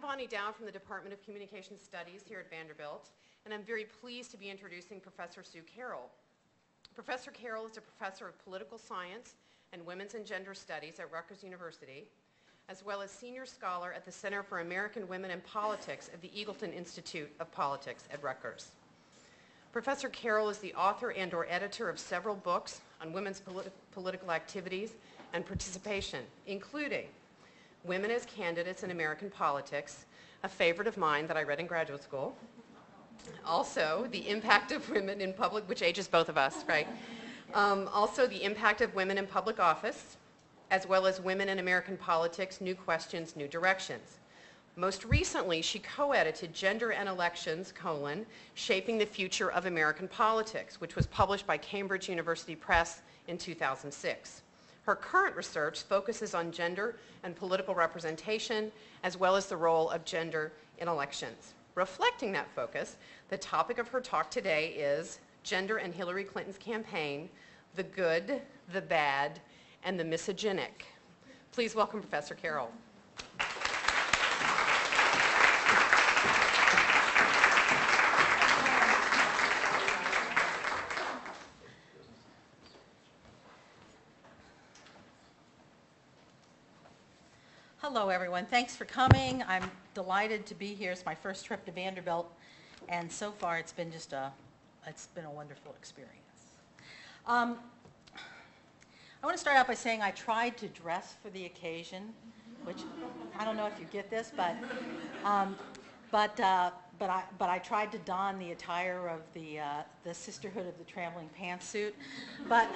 Bonnie Dow from the Department of Communication Studies here at Vanderbilt, and I'm very pleased to be introducing Professor Sue Carroll. Professor Carroll is a professor of political science and women's and gender studies at Rutgers University, as well as senior scholar at the Center for American Women in Politics at the Eagleton Institute of Politics at Rutgers. Professor Carroll is the author and/or editor of several books on women's political activities and participation, including Women as Candidates in American Politics, a favorite of mine that I read in graduate school. Also, The Impact of Women in Public, which ages both of us, right? Also, The Impact of Women in Public Office, as well as Women in American Politics, New Questions, New Directions. Most recently, she co-edited Gender and Elections, Shaping the Future of American Politics, which was published by Cambridge University Press in 2006. Her current research focuses on gender and political representation, as well as the role of gender in elections. Reflecting that focus, the topic of her talk today is Gender and Hillary Clinton's Campaign, the Good, the Bad, and the Misogynic. Please welcome Professor Carroll. Hello, everyone. Thanks for coming. I'm delighted to be here. It's my first trip to Vanderbilt, and so far it's been a wonderful experience. I want to start out by saying I tried to dress for the occasion, which I don't know if you get this, but I tried to don the attire of the Sisterhood of the Traveling Pantsuit, but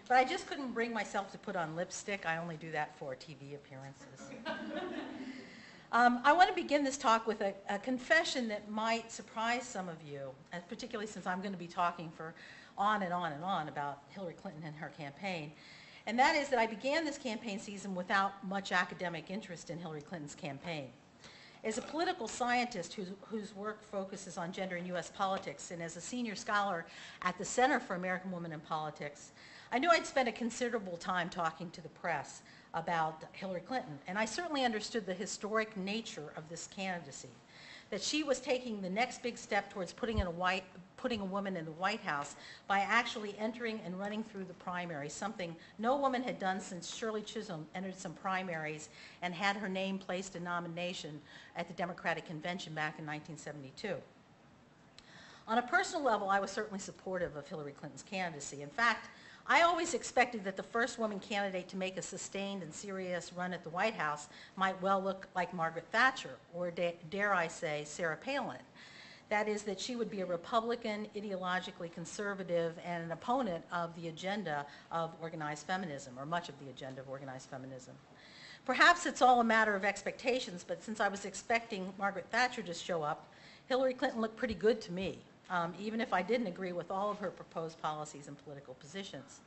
I just couldn't bring myself to put on lipstick. I only do that for TV appearances. I want to begin this talk with a confession that might surprise some of you, and particularly since I'm going to be talking for on and on and on about Hillary Clinton and her campaign. And that is that I began this campaign season without much academic interest in Hillary Clinton's campaign. As a political scientist whose work focuses on gender in U.S. politics, and as a senior scholar at the Center for American Women in Politics, I knew I'd spend a considerable time talking to the press about Hillary Clinton, and I certainly understood the historic nature of this candidacy, that she was taking the next big step towards putting a woman in the White House by actually entering and running through the primaries, something no woman had done since Shirley Chisholm entered some primaries and had her name placed in nomination at the Democratic Convention back in 1972. On a personal level, I was certainly supportive of Hillary Clinton's candidacy. In fact, I always expected that the first woman candidate to make a sustained and serious run at the White House might well look like Margaret Thatcher, or dare I say, Sarah Palin. That is, that she would be a Republican, ideologically conservative, and an opponent of the agenda of organized feminism, or much of the agenda of organized feminism. Perhaps it's all a matter of expectations, but since I was expecting Margaret Thatcher to show up, Hillary Clinton looked pretty good to me. Even if I didn't agree with all of her proposed policies and political positions.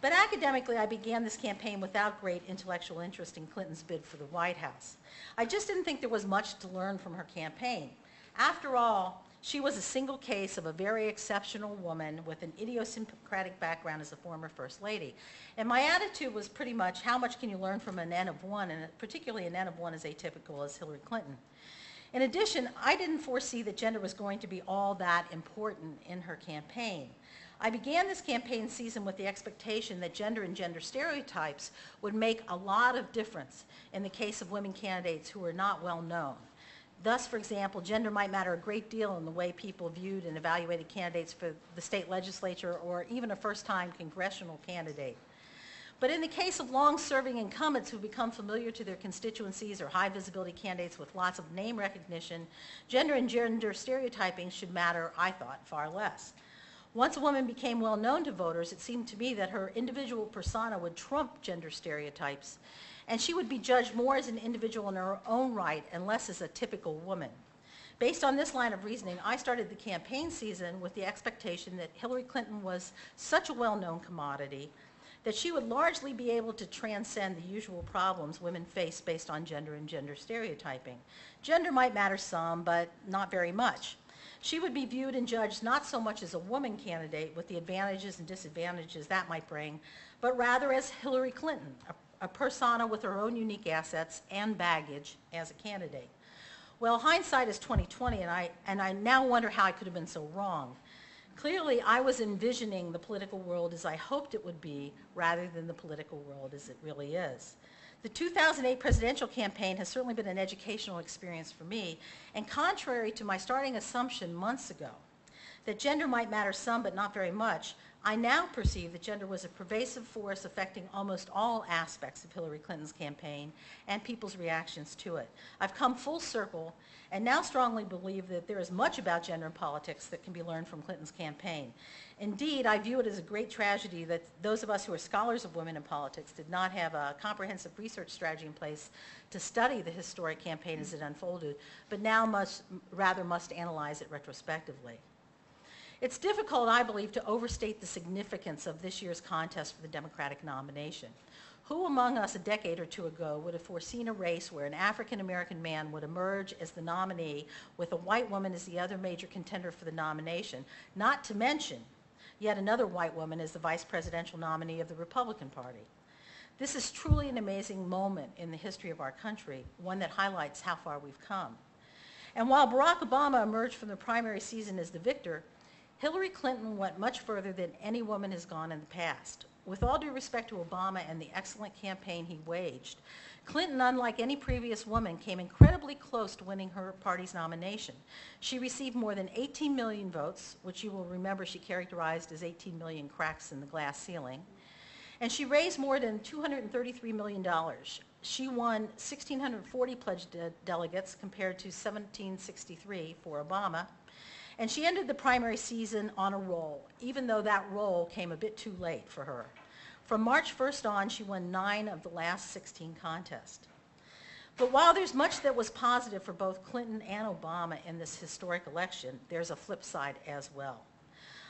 But academically, I began this campaign without great intellectual interest in Clinton's bid for the White House. I just didn't think there was much to learn from her campaign. After all, she was a single case of a very exceptional woman with an idiosyncratic background as a former First Lady. And my attitude was pretty much, how much can you learn from an N of one, and particularly an N of one as atypical as Hillary Clinton. In addition, I didn't foresee that gender was going to be all that important in her campaign. I began this campaign season with the expectation that gender and gender stereotypes would make a lot of difference in the case of women candidates who are not well known. Thus, for example, gender might matter a great deal in the way people viewed and evaluated candidates for the state legislature or even a first-time congressional candidate. But in the case of long-serving incumbents who become familiar to their constituencies or high-visibility candidates with lots of name recognition, gender and gender stereotyping should matter, I thought, far less. Once a woman became well-known to voters, it seemed to me that her individual persona would trump gender stereotypes, and she would be judged more as an individual in her own right and less as a typical woman. Based on this line of reasoning, I started the campaign season with the expectation that Hillary Clinton was such a well-known commodity that she would largely be able to transcend the usual problems women face based on gender and gender stereotyping. Gender might matter some, but not very much. She would be viewed and judged not so much as a woman candidate with the advantages and disadvantages that might bring, but rather as Hillary Clinton, a persona with her own unique assets and baggage as a candidate. Well, hindsight is 20/20, and I now wonder how I could have been so wrong. Clearly, I was envisioning the political world as I hoped it would be, rather than the political world as it really is. The 2008 presidential campaign has certainly been an educational experience for me, and contrary to my starting assumption months ago, that gender might matter some but not very much, I now perceive that gender was a pervasive force affecting almost all aspects of Hillary Clinton's campaign and people's reactions to it. I've come full circle and now strongly believe that there is much about gender in politics that can be learned from Clinton's campaign. Indeed, I view it as a great tragedy that those of us who are scholars of women in politics did not have a comprehensive research strategy in place to study the historic campaign as it unfolded, but now must analyze it retrospectively. It's difficult, I believe, to overstate the significance of this year's contest for the Democratic nomination. Who among us a decade or two ago would have foreseen a race where an African-American man would emerge as the nominee with a white woman as the other major contender for the nomination, not to mention yet another white woman as the vice presidential nominee of the Republican Party? This is truly an amazing moment in the history of our country, one that highlights how far we've come. And while Barack Obama emerged from the primary season as the victor, Hillary Clinton went much further than any woman has gone in the past. With all due respect to Obama and the excellent campaign he waged, Clinton, unlike any previous woman, came incredibly close to winning her party's nomination. She received more than 18 million votes, which you will remember she characterized as 18 million cracks in the glass ceiling, and she raised more than $233 million. She won 1,640 pledged delegates compared to 1,763 for Obama. And she ended the primary season on a roll, even though that roll came a bit too late for her. From March 1st on, she won 9 of the last 16 contests. But while there's much that was positive for both Clinton and Obama in this historic election, there's a flip side as well.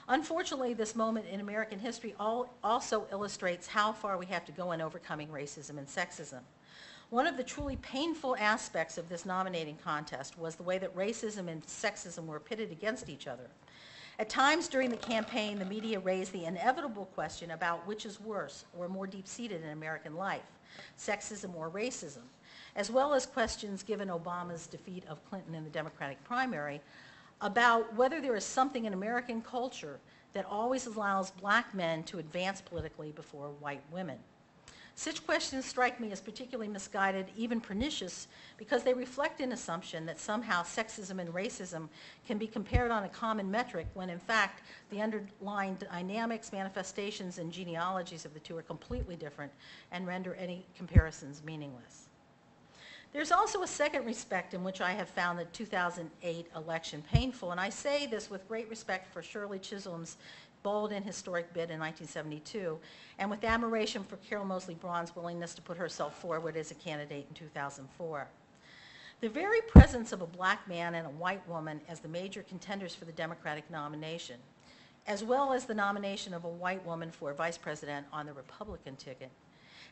Unfortunately, this moment in American history also illustrates how far we have to go in overcoming racism and sexism. One of the truly painful aspects of this nominating contest was the way that racism and sexism were pitted against each other. At times during the campaign, the media raised the inevitable question about which is worse or more deep-seated in American life, sexism or racism, as well as questions given Obama's defeat of Clinton in the Democratic primary about whether there is something in American culture that always allows black men to advance politically before white women. Such questions strike me as particularly misguided, even pernicious, because they reflect an assumption that somehow sexism and racism can be compared on a common metric when in fact the underlying dynamics, manifestations, and genealogies of the two are completely different and render any comparisons meaningless. There's also a second respect in which I have found the 2008 election painful, and I say this with great respect for Shirley Chisholm's bold and historic bid in 1972, and with admiration for Carroll Moseley Braun's willingness to put herself forward as a candidate in 2004. The very presence of a black man and a white woman as the major contenders for the Democratic nomination, as well as the nomination of a white woman for vice president on the Republican ticket,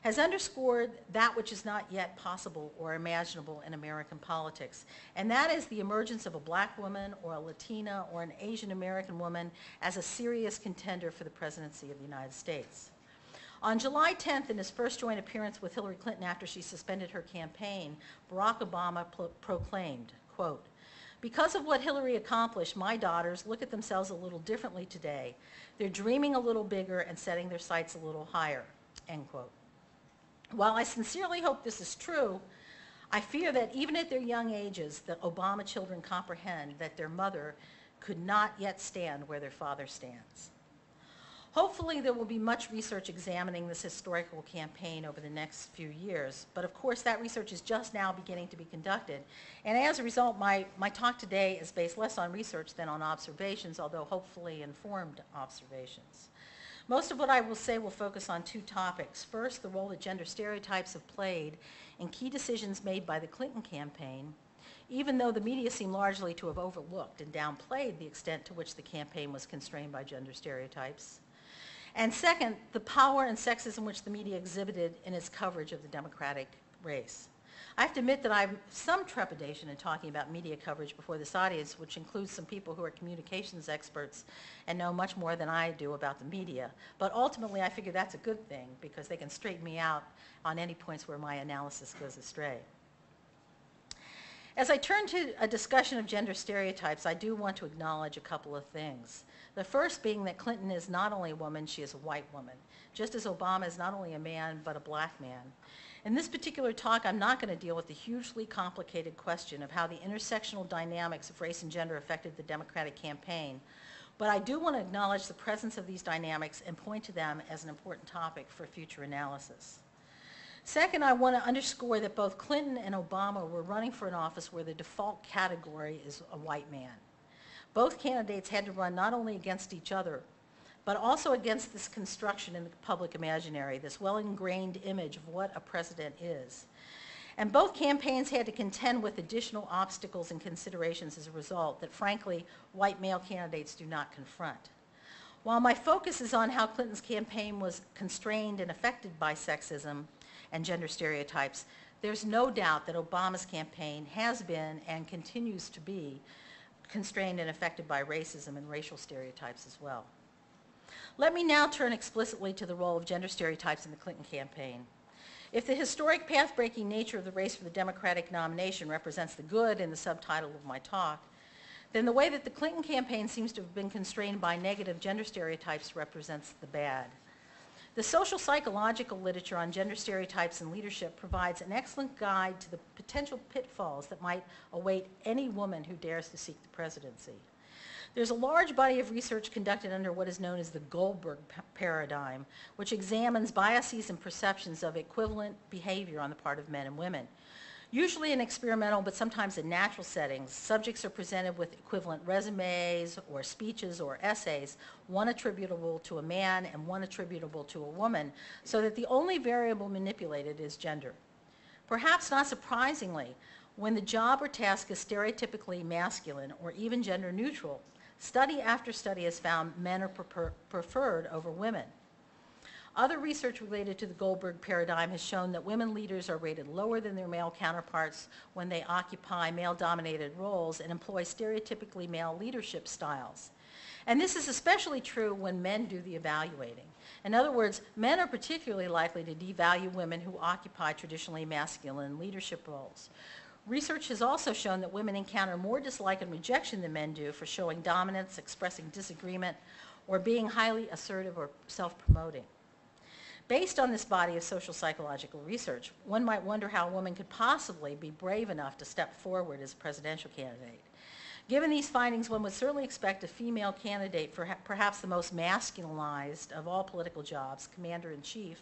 has underscored that which is not yet possible or imaginable in American politics, and that is the emergence of a black woman or a Latina or an Asian American woman as a serious contender for the presidency of the United States. On July 10th, in his first joint appearance with Hillary Clinton after she suspended her campaign, Barack Obama proclaimed, quote, "Because of what Hillary accomplished, my daughters look at themselves a little differently today. They're dreaming a little bigger and setting their sights a little higher," end quote. While I sincerely hope this is true, I fear that even at their young ages, the Obama children comprehend that their mother could not yet stand where their father stands. Hopefully there will be much research examining this historical campaign over the next few years, but of course that research is just now beginning to be conducted, and as a result my talk today is based less on research than on observations, although hopefully informed observations. Most of what I will say will focus on two topics. First, the role that gender stereotypes have played in key decisions made by the Clinton campaign, even though the media seem largely to have overlooked and downplayed the extent to which the campaign was constrained by gender stereotypes. And second, the power and sexism which the media exhibited in its coverage of the Democratic race. I have to admit that I have some trepidation in talking about media coverage before this audience, which includes some people who are communications experts and know much more than I do about the media. But ultimately, I figure that's a good thing because they can straighten me out on any points where my analysis goes astray. As I turn to a discussion of gender stereotypes, I do want to acknowledge a couple of things. The first being that Clinton is not only a woman, she is a white woman, just as Obama is not only a man, but a black man. In this particular talk, I'm not going to deal with the hugely complicated question of how the intersectional dynamics of race and gender affected the Democratic campaign, but I do want to acknowledge the presence of these dynamics and point to them as an important topic for future analysis. Second, I want to underscore that both Clinton and Obama were running for an office where the default category is a white man. Both candidates had to run not only against each other, but also against this construction in the public imaginary, this well-ingrained image of what a president is. And both campaigns had to contend with additional obstacles and considerations as a result that, frankly, white male candidates do not confront. While my focus is on how Clinton's campaign was constrained and affected by sexism and gender stereotypes, there's no doubt that Obama's campaign has been and continues to be constrained and affected by racism and racial stereotypes as well. Let me now turn explicitly to the role of gender stereotypes in the Clinton campaign. If the historic path-breaking nature of the race for the Democratic nomination represents the good in the subtitle of my talk, then the way that the Clinton campaign seems to have been constrained by negative gender stereotypes represents the bad. The social psychological literature on gender stereotypes in leadership provides an excellent guide to the potential pitfalls that might await any woman who dares to seek the presidency. There's a large body of research conducted under what is known as the Goldberg paradigm, which examines biases and perceptions of equivalent behavior on the part of men and women. Usually in experimental, but sometimes in natural settings, subjects are presented with equivalent resumes or speeches or essays, one attributable to a man and one attributable to a woman, so that the only variable manipulated is gender. Perhaps not surprisingly, when the job or task is stereotypically masculine or even gender neutral, study after study has found men are preferred over women. Other research related to the Goldberg paradigm has shown that women leaders are rated lower than their male counterparts when they occupy male-dominated roles and employ stereotypically male leadership styles. And this is especially true when men do the evaluating. In other words, men are particularly likely to devalue women who occupy traditionally masculine leadership roles. Research has also shown that women encounter more dislike and rejection than men do for showing dominance, expressing disagreement, or being highly assertive or self-promoting. Based on this body of social psychological research, one might wonder how a woman could possibly be brave enough to step forward as a presidential candidate. Given these findings, one would certainly expect a female candidate for perhaps the most masculinized of all political jobs, commander-in-chief,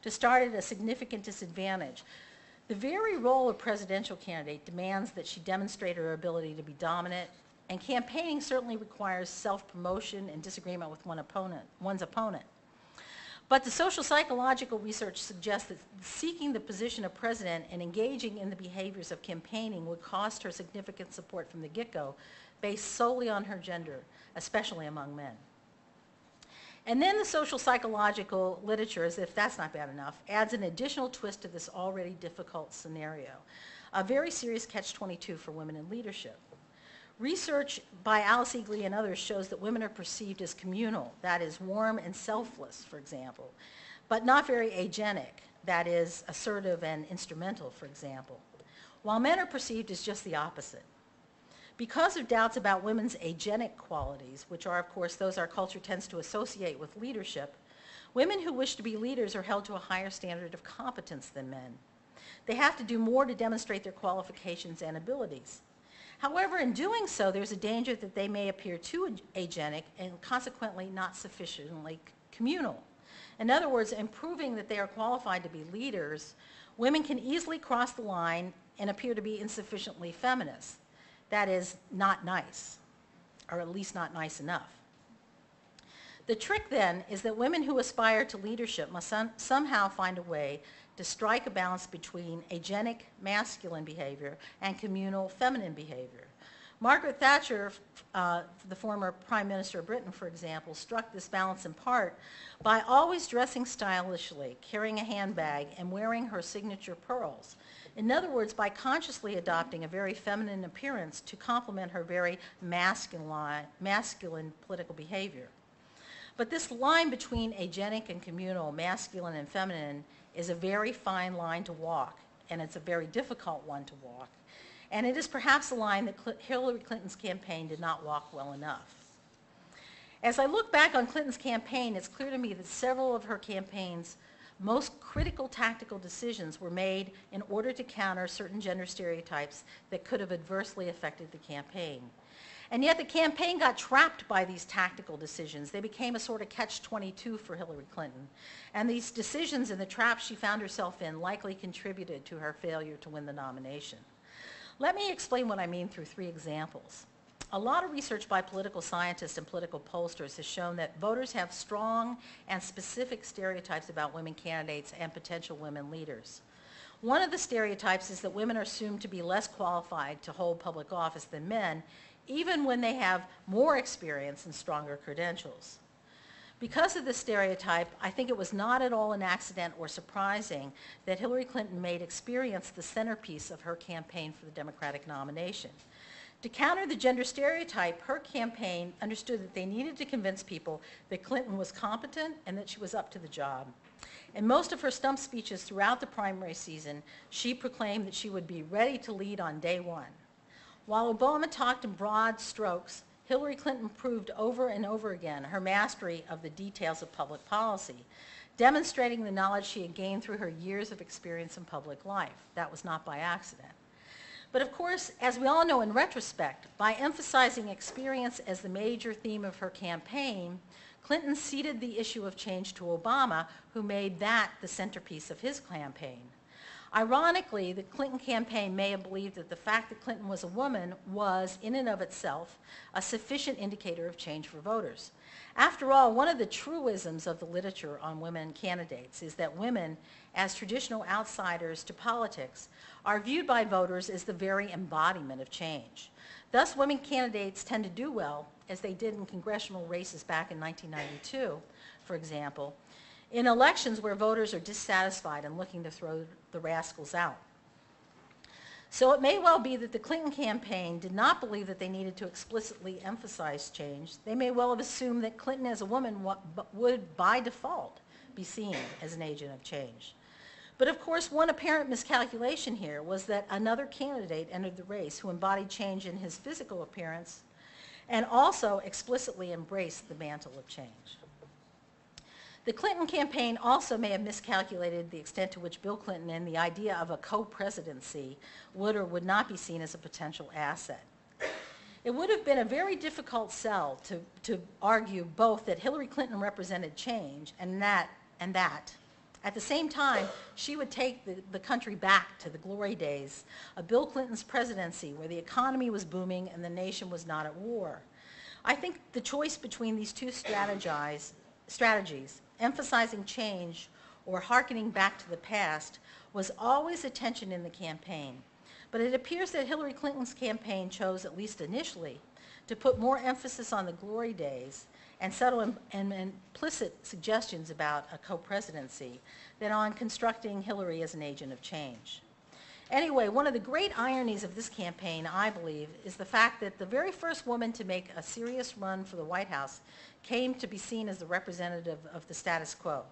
to start at a significant disadvantage. The very role of presidential candidate demands that she demonstrate her ability to be dominant, and campaigning certainly requires self-promotion and disagreement with one's opponent. But the social psychological research suggests that seeking the position of president and engaging in the behaviors of campaigning would cost her significant support from the get-go, based solely on her gender, especially among men. And then the social psychological literature, as if that's not bad enough, adds an additional twist to this already difficult scenario, a very serious catch-22 for women in leadership. Research by Alice Eagley and others shows that women are perceived as communal, that is warm and selfless, for example, but not very agenic, that is assertive and instrumental, for example, while men are perceived as just the opposite. Because of doubts about women's agenic qualities, which are, of course, those our culture tends to associate with leadership, women who wish to be leaders are held to a higher standard of competence than men. They have to do more to demonstrate their qualifications and abilities. However, in doing so, there's a danger that they may appear too agenic and consequently not sufficiently communal. In other words, in proving that they are qualified to be leaders, women can easily cross the line and appear to be insufficiently feminist. That is, not nice, or at least not nice enough. The trick then is that women who aspire to leadership must somehow find a way to strike a balance between agenic masculine behavior and communal feminine behavior. Margaret Thatcher, the former Prime Minister of Britain, for example, struck this balance in part by always dressing stylishly, carrying a handbag, and wearing her signature pearls. In other words, by consciously adopting a very feminine appearance to complement her very masculine political behavior. But this line between agenic and communal, masculine and feminine, is a very fine line to walk, and it's a very difficult one to walk. And it is perhaps a line that Hillary Clinton's campaign did not walk well enough. As I look back on Clinton's campaign, it's clear to me that several of her campaign's most critical tactical decisions were made in order to counter certain gender stereotypes that could have adversely affected the campaign. And yet the campaign got trapped by these tactical decisions. They became a sort of catch-22 for Hillary Clinton. And these decisions and the traps she found herself in likely contributed to her failure to win the nomination. Let me explain what I mean through 3 examples. A lot of research by political scientists and political pollsters has shown that voters have strong and specific stereotypes about women candidates and potential women leaders. One of the stereotypes is that women are assumed to be less qualified to hold public office than men, even when they have more experience and stronger credentials. Because of this stereotype, I think it was not at all an accident or surprising that Hillary Clinton made experience the centerpiece of her campaign for the Democratic nomination. To counter the gender stereotype, her campaign understood that they needed to convince people that Clinton was competent and that she was up to the job. In most of her stump speeches throughout the primary season, she proclaimed that she would be ready to lead on day one. While Obama talked in broad strokes, Hillary Clinton proved over and over again her mastery of the details of public policy, demonstrating the knowledge she had gained through her years of experience in public life. That was not by accident. But of course, as we all know in retrospect, by emphasizing experience as the major theme of her campaign, Clinton ceded the issue of change to Obama, who made that the centerpiece of his campaign. Ironically, the Clinton campaign may have believed that the fact that Clinton was a woman was, in and of itself, a sufficient indicator of change for voters. After all, one of the truisms of the literature on women candidates is that women, as traditional outsiders to politics, are viewed by voters as the very embodiment of change. Thus, women candidates tend to do well, as they did in congressional races back in 1992, for example, in elections where voters are dissatisfied and looking to throw the rascals out. So it may well be that the Clinton campaign did not believe that they needed to explicitly emphasize change. They may well have assumed that Clinton as a woman would, by default, be seen as an agent of change. But of course, one apparent miscalculation here was that another candidate entered the race who embodied change in his physical appearance and also explicitly embraced the mantle of change. The Clinton campaign also may have miscalculated the extent to which Bill Clinton and the idea of a co-presidency would or would not be seen as a potential asset. It would have been a very difficult sell to argue both that Hillary Clinton represented change and that. At the same time, she would take the country back to the glory days of Bill Clinton's presidency, where the economy was booming and the nation was not at war. I think the choice between these two strategies, emphasizing change or hearkening back to the past, was always a tension in the campaign. But it appears that Hillary Clinton's campaign chose, at least initially, to put more emphasis on the glory days and subtle and implicit suggestions about a co-presidency than on constructing Hillary as an agent of change. Anyway, one of the great ironies of this campaign, I believe, is the fact that the very first woman to make a serious run for the White House came to be seen as the representative of the status quo.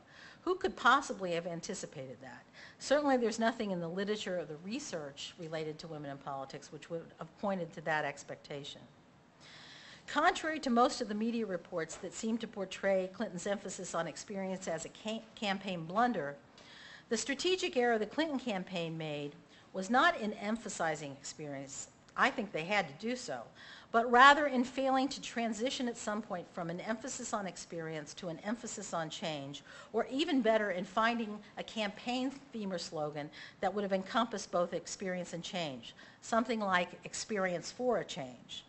Who could possibly have anticipated that? Certainly there's nothing in the literature or the research related to women in politics which would have pointed to that expectation. Contrary to most of the media reports that seem to portray Clinton's emphasis on experience as a campaign blunder, the strategic error the Clinton campaign made was not in emphasizing experience, I think they had to do so, but rather in failing to transition at some point from an emphasis on experience to an emphasis on change, or even better, in finding a campaign theme or slogan that would have encompassed both experience and change, something like experience for a change.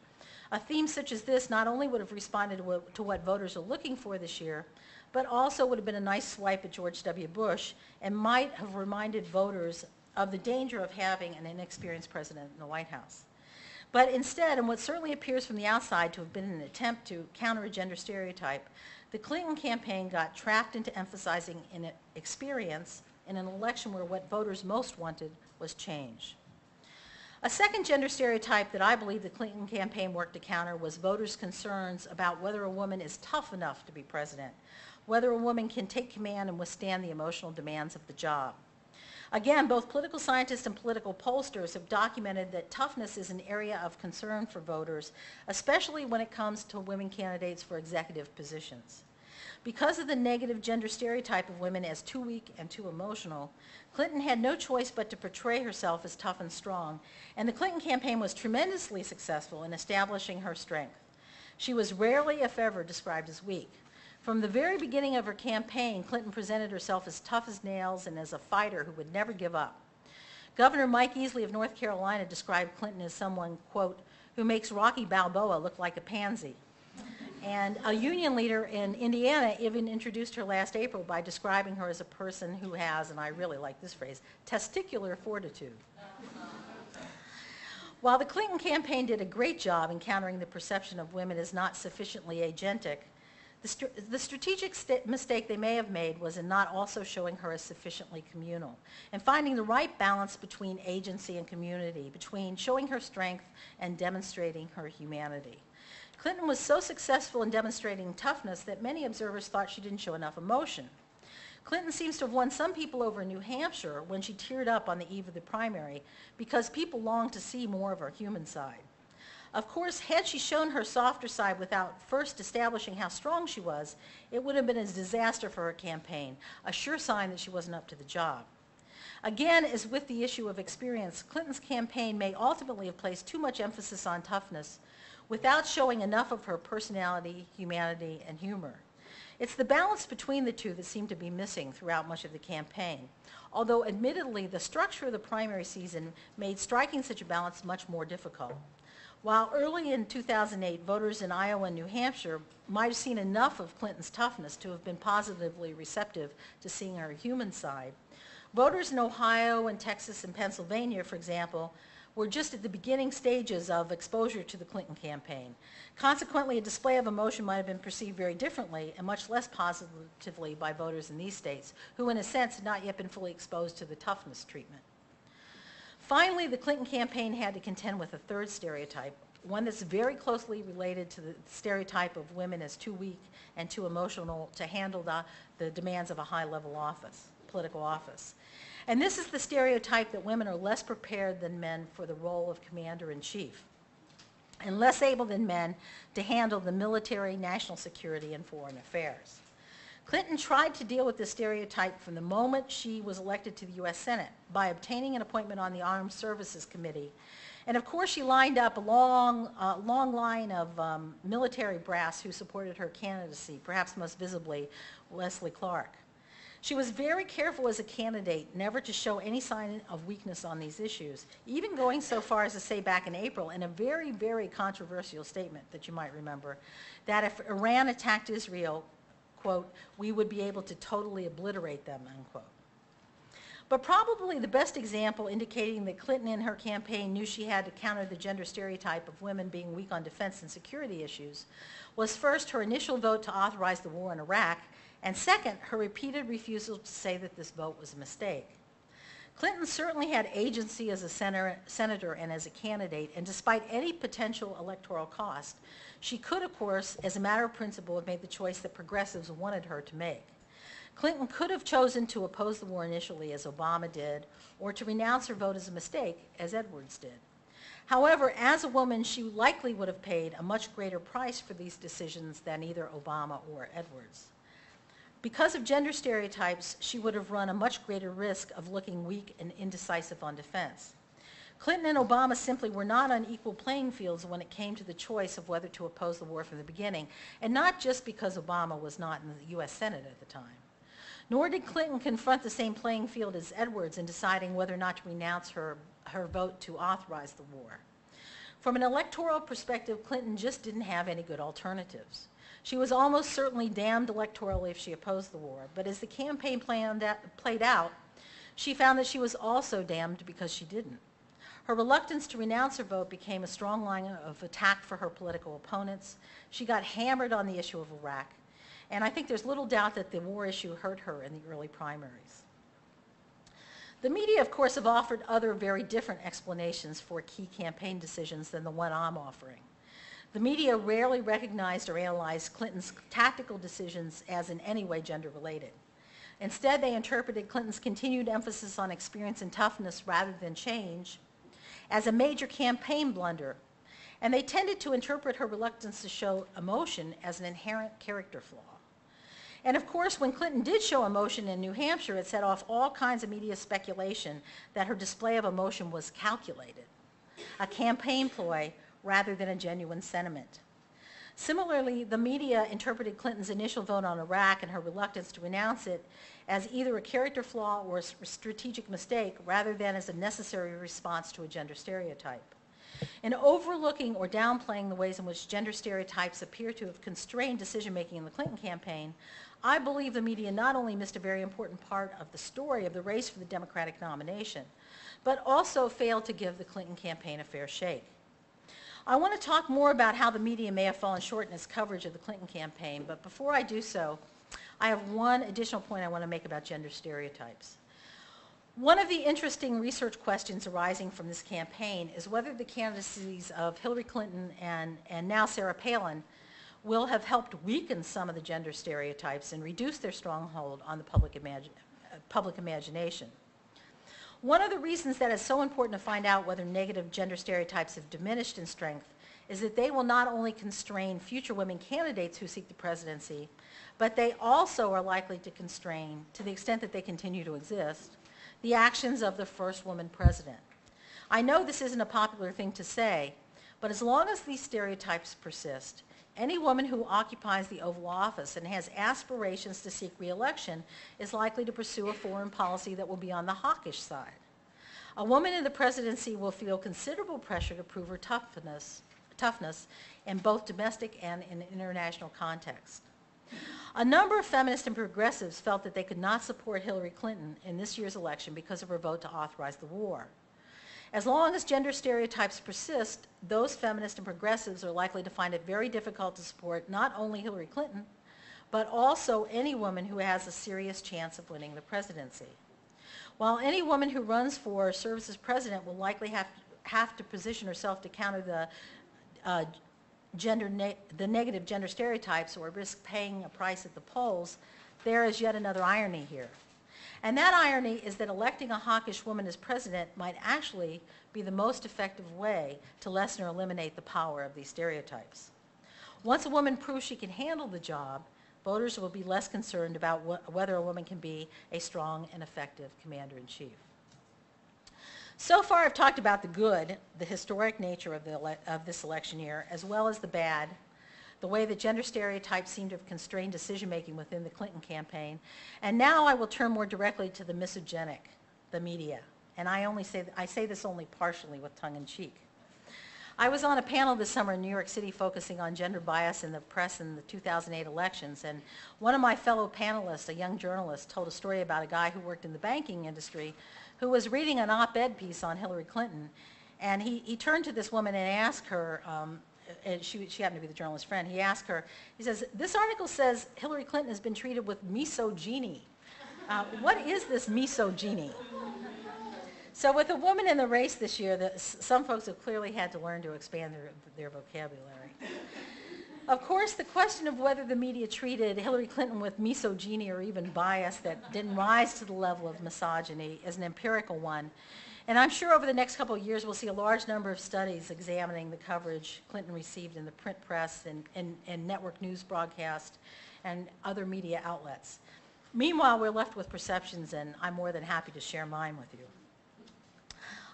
A theme such as this not only would have responded to what voters are looking for this year, but also would have been a nice swipe at George W. Bush and might have reminded voters of the danger of having an inexperienced president in the White House. But instead, and what certainly appears from the outside to have been an attempt to counter a gender stereotype, the Clinton campaign got trapped into emphasizing an experience in an election where what voters most wanted was change. A second gender stereotype that I believe the Clinton campaign worked to counter was voters' concerns about whether a woman is tough enough to be president, whether a woman can take command and withstand the emotional demands of the job. Again, both political scientists and political pollsters have documented that toughness is an area of concern for voters, especially when it comes to women candidates for executive positions. Because of the negative gender stereotype of women as too weak and too emotional, Clinton had no choice but to portray herself as tough and strong, and the Clinton campaign was tremendously successful in establishing her strength. She was rarely, if ever, described as weak. From the very beginning of her campaign, Clinton presented herself as tough as nails and as a fighter who would never give up. Governor Mike Easley of North Carolina described Clinton as someone, quote, who makes Rocky Balboa look like a pansy. And a union leader in Indiana even introduced her last April by describing her as a person who has, and I really like this phrase, testicular fortitude. While the Clinton campaign did a great job in countering the perception of women as not sufficiently agentic, the strategic mistake they may have made was in not also showing her as sufficiently communal and finding the right balance between agency and community, between showing her strength and demonstrating her humanity. Clinton was so successful in demonstrating toughness that many observers thought she didn't show enough emotion. Clinton seems to have won some people over in New Hampshire when she teared up on the eve of the primary because people longed to see more of her human side. Of course, had she shown her softer side without first establishing how strong she was, it would have been a disaster for her campaign, a sure sign that she wasn't up to the job. Again, as with the issue of experience, Clinton's campaign may ultimately have placed too much emphasis on toughness without showing enough of her personality, humanity, and humor. It's the balance between the two that seemed to be missing throughout much of the campaign, although admittedly the structure of the primary season made striking such a balance much more difficult. While early in 2008, voters in Iowa and New Hampshire might have seen enough of Clinton's toughness to have been positively receptive to seeing her human side, voters in Ohio and Texas and Pennsylvania, for example, were just at the beginning stages of exposure to the Clinton campaign. Consequently, a display of emotion might have been perceived very differently and much less positively by voters in these states, who in a sense had not yet been fully exposed to the toughness treatment. Finally, the Clinton campaign had to contend with a third stereotype, one that's very closely related to the stereotype of women as too weak and too emotional to handle the demands of a high-level office, political office. And this is the stereotype that women are less prepared than men for the role of commander-in-chief and less able than men to handle the military, national security, and foreign affairs. Clinton tried to deal with this stereotype from the moment she was elected to the U.S. Senate by obtaining an appointment on the Armed Services Committee. And of course, she lined up a long line of military brass who supported her candidacy, perhaps most visibly Wesley Clark. She was very careful as a candidate never to show any sign of weakness on these issues, even going so far as to say back in April in a very, very controversial statement that you might remember, that if Iran attacked Israel, quote, we would be able to totally obliterate them, unquote. But probably the best example indicating that Clinton in her campaign knew she had to counter the gender stereotype of women being weak on defense and security issues was first her initial vote to authorize the war in Iraq, and second, her repeated refusal to say that this vote was a mistake. Clinton certainly had agency as a senator and as a candidate, and despite any potential electoral cost, she could, of course, as a matter of principle, have made the choice that progressives wanted her to make. Clinton could have chosen to oppose the war initially, as Obama did, or to renounce her vote as a mistake, as Edwards did. However, as a woman, she likely would have paid a much greater price for these decisions than either Obama or Edwards. Because of gender stereotypes, she would have run a much greater risk of looking weak and indecisive on defense. Clinton and Obama simply were not on equal playing fields when it came to the choice of whether to oppose the war from the beginning, and not just because Obama was not in the U.S. Senate at the time. Nor did Clinton confront the same playing field as Edwards in deciding whether or not to renounce her vote to authorize the war. From an electoral perspective, Clinton just didn't have any good alternatives. She was almost certainly damned electorally if she opposed the war, but as the campaign played out, she found that she was also damned because she didn't. Her reluctance to renounce her vote became a strong line of attack for her political opponents. She got hammered on the issue of Iraq, and I think there's little doubt that the war issue hurt her in the early primaries. The media, of course, have offered other very different explanations for key campaign decisions than the one I'm offering. The media rarely recognized or analyzed Clinton's tactical decisions as in any way gender-related. Instead, they interpreted Clinton's continued emphasis on experience and toughness rather than change as a major campaign blunder, and they tended to interpret her reluctance to show emotion as an inherent character flaw. And of course, when Clinton did show emotion in New Hampshire, it set off all kinds of media speculation that her display of emotion was calculated, a campaign ploy rather than a genuine sentiment. Similarly, the media interpreted Clinton's initial vote on Iraq and her reluctance to renounce it as either a character flaw or a strategic mistake rather than as a necessary response to a gender stereotype. In overlooking or downplaying the ways in which gender stereotypes appear to have constrained decision-making in the Clinton campaign, I believe the media not only missed a very important part of the story of the race for the Democratic nomination, but also failed to give the Clinton campaign a fair shake. I want to talk more about how the media may have fallen short in its coverage of the Clinton campaign, but before I do so, I have one additional point I want to make about gender stereotypes. One of the interesting research questions arising from this campaign is whether the candidacies of Hillary Clinton and now Sarah Palin will have helped weaken some of the gender stereotypes and reduce their stronghold on the public imagination. One of the reasons that it's so important to find out whether negative gender stereotypes have diminished in strength is that they will not only constrain future women candidates who seek the presidency, but they also are likely to constrain, to the extent that they continue to exist, the actions of the first woman president. I know this isn't a popular thing to say, but as long as these stereotypes persist, any woman who occupies the Oval Office and has aspirations to seek re-election is likely to pursue a foreign policy that will be on the hawkish side. A woman in the presidency will feel considerable pressure to prove her toughness in both domestic and in international context. A number of feminists and progressives felt that they could not support Hillary Clinton in this year's election because of her vote to authorize the war. As long as gender stereotypes persist, those feminists and progressives are likely to find it very difficult to support not only Hillary Clinton, but also any woman who has a serious chance of winning the presidency. While any woman who runs for or serves as president will likely have to position herself to counter the negative gender stereotypes or risk paying a price at the polls, there is yet another irony here. And that irony is that electing a hawkish woman as president might actually be the most effective way to lessen or eliminate the power of these stereotypes. Once a woman proves she can handle the job, voters will be less concerned about whether a woman can be a strong and effective commander-in-chief. So far, I've talked about the good, the historic nature of this election year, as well as the bad, the way that gender stereotypes seem to have constrained decision-making within the Clinton campaign. And now I will turn more directly to the misogenic, the media. And I say this only partially with tongue-in-cheek. I was on a panel this summer in New York City focusing on gender bias in the press in the 2008 elections, and one of my fellow panelists, a young journalist, told a story about a guy who worked in the banking industry who was reading an op-ed piece on Hillary Clinton, and he turned to this woman and asked her, and she happened to be the journalist's friend, he asked her, he says, "This article says Hillary Clinton has been treated with misogyny. What is this misogyny?" So with a woman in the race this year, some folks have clearly had to learn to expand their vocabulary. Of course, the question of whether the media treated Hillary Clinton with misogyny or even bias that didn't rise to the level of misogyny is an empirical one. And I'm sure over the next couple of years we'll see a large number of studies examining the coverage Clinton received in the print press and network news broadcast and other media outlets. Meanwhile, we're left with perceptions, and I'm more than happy to share mine with you.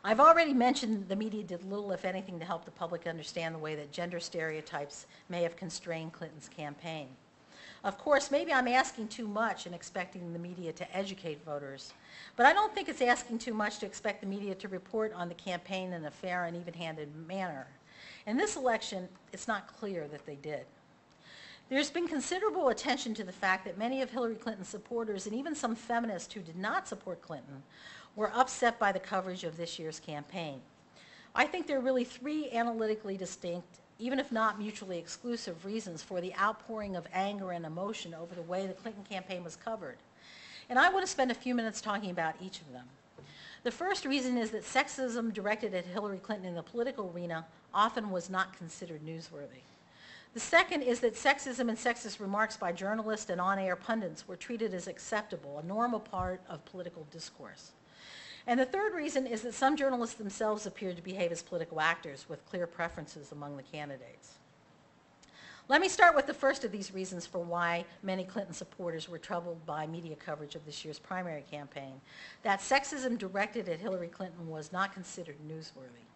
I've already mentioned the media did little, if anything, to help the public understand the way that gender stereotypes may have constrained Clinton's campaign. Of course, maybe I'm asking too much in expecting the media to educate voters, but I don't think it's asking too much to expect the media to report on the campaign in a fair and even-handed manner. In this election, it's not clear that they did. There's been considerable attention to the fact that many of Hillary Clinton's supporters and even some feminists who did not support Clinton were upset by the coverage of this year's campaign. I think there are really three analytically distinct, even if not mutually exclusive, reasons for the outpouring of anger and emotion over the way the Clinton campaign was covered. And I want to spend a few minutes talking about each of them. The first reason is that sexism directed at Hillary Clinton in the political arena often was not considered newsworthy. The second is that sexism and sexist remarks by journalists and on-air pundits were treated as acceptable, a normal part of political discourse. And the third reason is that some journalists themselves appeared to behave as political actors with clear preferences among the candidates. Let me start with the first of these reasons for why many Clinton supporters were troubled by media coverage of this year's primary campaign, that sexism directed at Hillary Clinton was not considered newsworthy.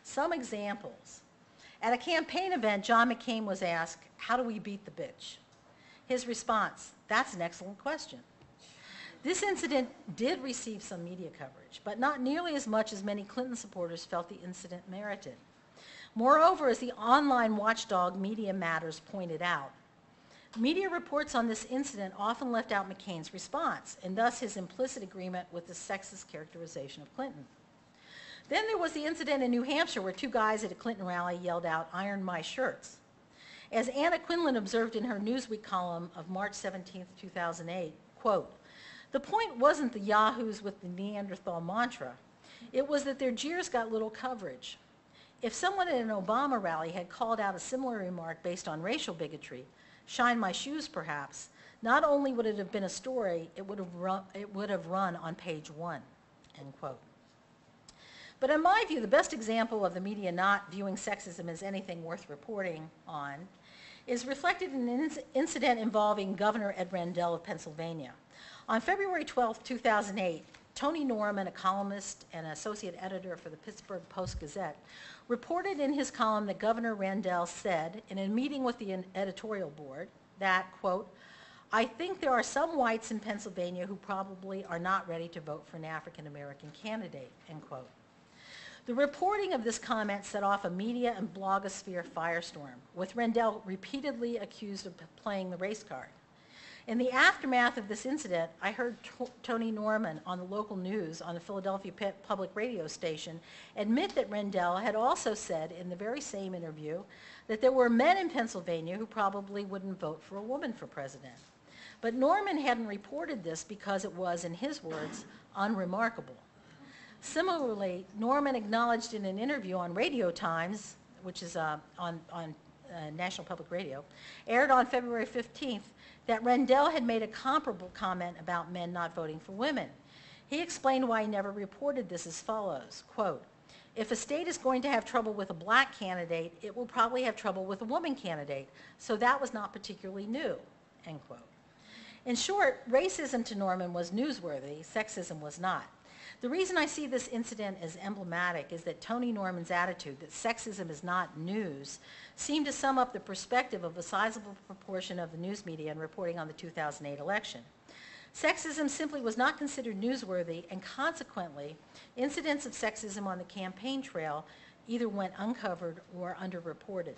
Some examples. At a campaign event, John McCain was asked, "How do we beat the bitch?" His response, "That's an excellent question." This incident did receive some media coverage, but not nearly as much as many Clinton supporters felt the incident merited. Moreover, as the online watchdog Media Matters pointed out, media reports on this incident often left out McCain's response, and thus his implicit agreement with the sexist characterization of Clinton. Then there was the incident in New Hampshire where two guys at a Clinton rally yelled out, "Iron my shirts." As Anna Quinlan observed in her Newsweek column of March 17, 2008, quote, "The point wasn't the yahoos with the Neanderthal mantra. It was that their jeers got little coverage. If someone at an Obama rally had called out a similar remark based on racial bigotry, shine my shoes perhaps, not only would it have been a story, it would have run on page 1, end quote. But in my view, the best example of the media not viewing sexism as anything worth reporting on is reflected in an incident involving Governor Ed Rendell of Pennsylvania. On February 12, 2008, Tony Norman, a columnist and associate editor for the Pittsburgh Post-Gazette, reported in his column that Governor Rendell said in a meeting with the editorial board that, quote, "I think there are some whites in Pennsylvania who probably are not ready to vote for an African-American candidate," end quote. The reporting of this comment set off a media and blogosphere firestorm, with Rendell repeatedly accused of playing the race card. In the aftermath of this incident, I heard Tony Norman on the local news on the Philadelphia Public Radio station admit that Rendell had also said in the very same interview that there were men in Pennsylvania who probably wouldn't vote for a woman for president. But Norman hadn't reported this because it was, in his words, unremarkable. Similarly, Norman acknowledged in an interview on Radio Times, which is on National Public Radio, aired on February 15th, that Rendell had made a comparable comment about men not voting for women. He explained why he never reported this as follows, quote, "If a state is going to have trouble with a black candidate, it will probably have trouble with a woman candidate, so that was not particularly new," end quote. In short, racism to Norman was newsworthy, sexism was not. The reason I see this incident as emblematic is that Tony Norman's attitude that sexism is not news seemed to sum up the perspective of a sizable proportion of the news media in reporting on the 2008 election. Sexism simply was not considered newsworthy, and consequently, incidents of sexism on the campaign trail either went uncovered or underreported.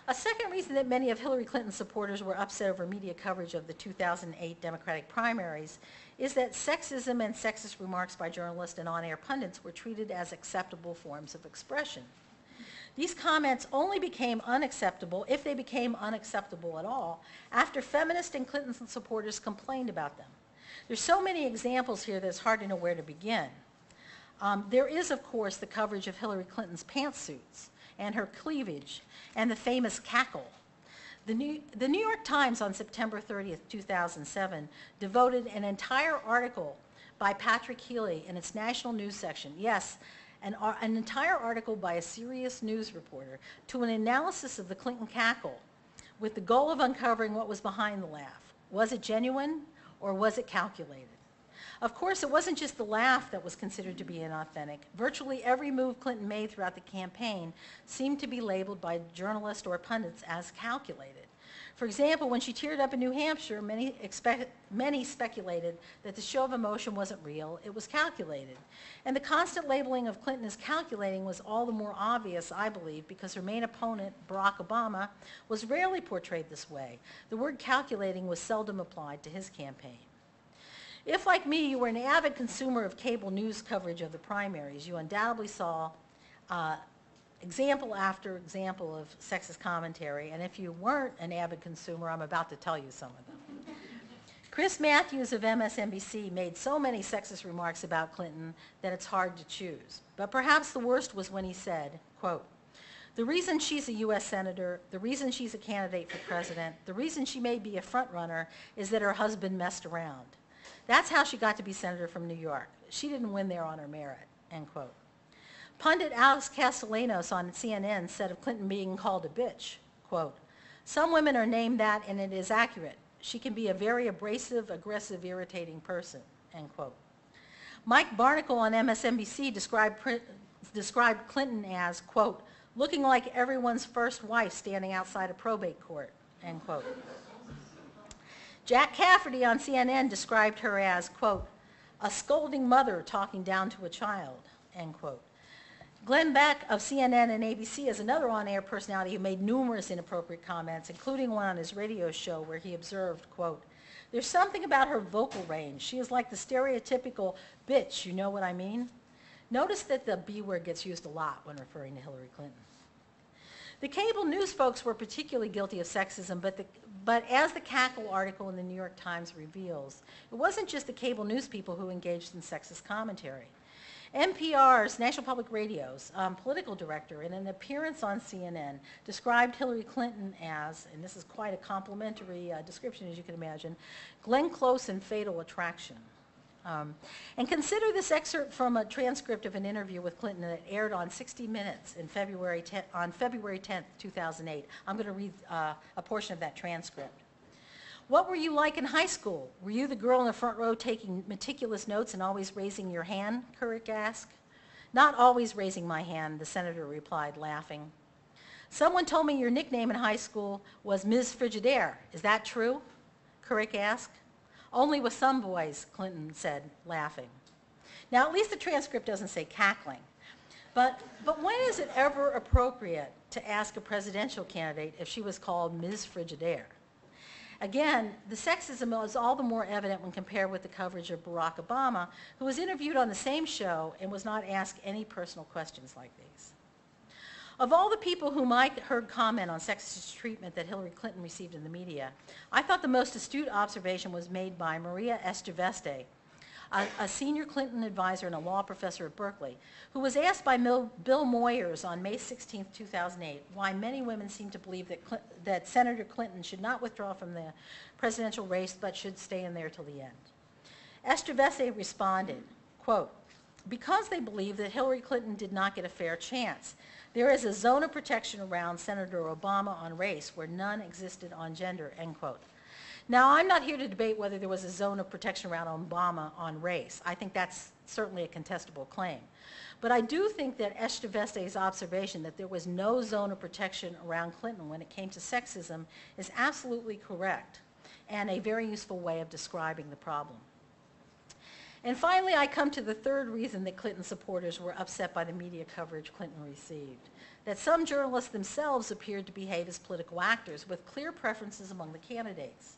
A second reason that many of Hillary Clinton's supporters were upset over media coverage of the 2008 Democratic primaries is that sexism and sexist remarks by journalists and on-air pundits were treated as acceptable forms of expression. These comments only became unacceptable, if they became unacceptable at all, after feminist and Clinton supporters complained about them. There's so many examples here that it's hard to know where to begin. There is, of course, the coverage of Hillary Clinton's pantsuits and her cleavage and the famous cackle. The New York Times on September 30th, 2007 devoted an entire article by Patrick Healy in its national news section, yes, an entire article by a serious news reporter, to an analysis of the Clinton cackle with the goal of uncovering what was behind the laugh. Was it genuine or was it calculated? Of course, it wasn't just the laugh that was considered to be inauthentic. Virtually every move Clinton made throughout the campaign seemed to be labeled by journalists or pundits as calculated. For example, when she teared up in New Hampshire, many speculated that the show of emotion wasn't real, it was calculated. And the constant labeling of Clinton as calculating was all the more obvious, I believe, because her main opponent, Barack Obama, was rarely portrayed this way. The word calculating was seldom applied to his campaign. If, like me, you were an avid consumer of cable news coverage of the primaries, you undoubtedly saw example after example of sexist commentary, and if you weren't an avid consumer, I'm about to tell you some of them. Chris Matthews of MSNBC made so many sexist remarks about Clinton that it's hard to choose. But perhaps the worst was when he said, quote, "The reason she's a U.S. senator, the reason she's a candidate for president, the reason she may be a front runner is that her husband messed around. That's how she got to be senator from New York. She didn't win there on her merit," end quote. Pundit Alex Castellanos on CNN said of Clinton being called a bitch, quote, "Some women are named that and it is accurate. She can be a very abrasive, aggressive, irritating person," end quote. Mike Barnicle on MSNBC described Clinton as, quote, "looking like everyone's first wife standing outside a probate court," end quote. Jack Cafferty on CNN described her as, quote, "a scolding mother talking down to a child," end quote. Glenn Beck of CNN and ABC is another on-air personality who made numerous inappropriate comments, including one on his radio show where he observed, quote, "there's something about her vocal range. She is like the stereotypical bitch, you know what I mean?" Notice that the B word gets used a lot when referring to Hillary Clinton. The cable news folks were particularly guilty of sexism, but as the Cackle article in the New York Times reveals, it wasn't just the cable news people who engaged in sexist commentary. NPR's, National Public Radio's, political director, in an appearance on CNN, described Hillary Clinton as, and this is quite a complimentary description as you can imagine, Glenn Close in Fatal Attraction. And consider this excerpt from a transcript of an interview with Clinton that aired on 60 Minutes on February 10th, 2008. I'm going to read a portion of that transcript. "What were you like in high school? Were you the girl in the front row taking meticulous notes and always raising your hand?" Couric asked. "Not always raising my hand," the senator replied, laughing. "Someone told me your nickname in high school was Ms. Frigidaire. Is that true?" Couric asked. "Only with some boys," Clinton said, laughing. Now, at least the transcript doesn't say cackling. But when is it ever appropriate to ask a presidential candidate if she was called Ms. Frigidaire? Again, the sexism is all the more evident when compared with the coverage of Barack Obama, who was interviewed on the same show and was not asked any personal questions like these. Of all the people whom I heard comment on sexist treatment that Hillary Clinton received in the media, I thought the most astute observation was made by Maria Esteveste, a senior Clinton advisor and a law professor at Berkeley, who was asked by Bill Moyers on May 16, 2008, why many women seem to believe that Senator Clinton should not withdraw from the presidential race but should stay in there till the end. Esteveste responded, quote, "Because they believe that Hillary Clinton did not get a fair chance. There is a zone of protection around Senator Obama on race where none existed on gender," end quote. Now, I'm not here to debate whether there was a zone of protection around Obama on race. I think that's certainly a contestable claim. But I do think that Esteveste's observation that there was no zone of protection around Clinton when it came to sexism is absolutely correct and a very useful way of describing the problem. And finally, I come to the third reason that Clinton supporters were upset by the media coverage Clinton received, that some journalists themselves appeared to behave as political actors with clear preferences among the candidates.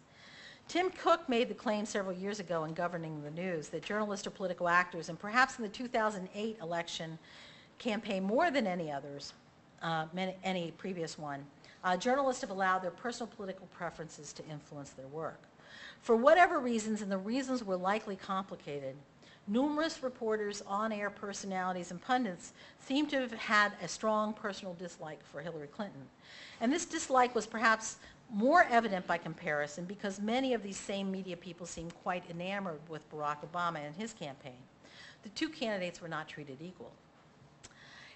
Tim Cook made the claim several years ago in Governing the News that journalists are political actors, and perhaps in the 2008 election campaign more than any others, any previous one, journalists have allowed their personal political preferences to influence their work. For whatever reasons, and the reasons were likely complicated, numerous reporters, on-air personalities, and pundits seem to have had a strong personal dislike for Hillary Clinton. And this dislike was perhaps more evident by comparison because many of these same media people seemed quite enamored with Barack Obama and his campaign. The two candidates were not treated equal.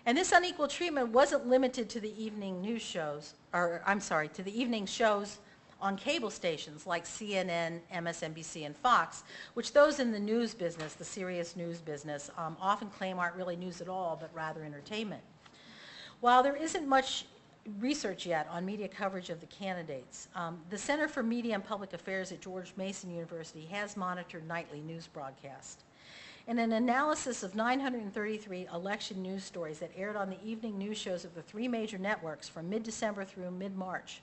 And this unequal treatment wasn't limited to the evening news shows, to the evening shows on cable stations like CNN, MSNBC, and Fox, which those in the news business, the serious news business, often claim aren't really news at all, but rather entertainment. While there isn't much research yet on media coverage of the candidates, the Center for Media and Public Affairs at George Mason University has monitored nightly news broadcasts. In an analysis of 933 election news stories that aired on the evening news shows of the three major networks from mid-December through mid-March,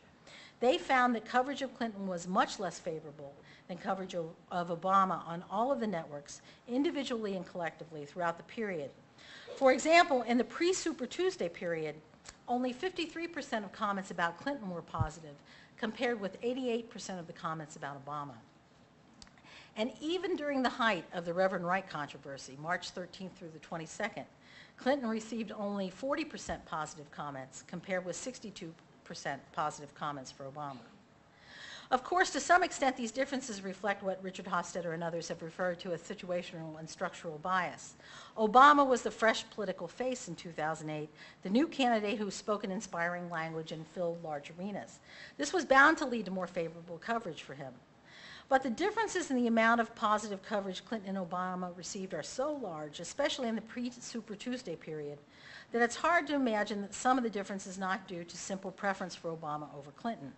They found that coverage of Clinton was much less favorable than coverage of Obama on all of the networks, individually and collectively, throughout the period. For example, in the pre-Super Tuesday period, only 53% of comments about Clinton were positive, compared with 88% of the comments about Obama. And even during the height of the Reverend Wright controversy, March 13th through the 22nd, Clinton received only 40% positive comments, compared with 62% positive comments for Obama. Of course, to some extent, these differences reflect what Richard Hofstadter and others have referred to as situational and structural bias. Obama was the fresh political face in 2008, the new candidate who spoke an inspiring language and filled large arenas. This was bound to lead to more favorable coverage for him. But the differences in the amount of positive coverage Clinton and Obama received are so large, especially in the pre-Super Tuesday period, that it's hard to imagine that some of the difference is not due to simple preference for Obama over Clinton.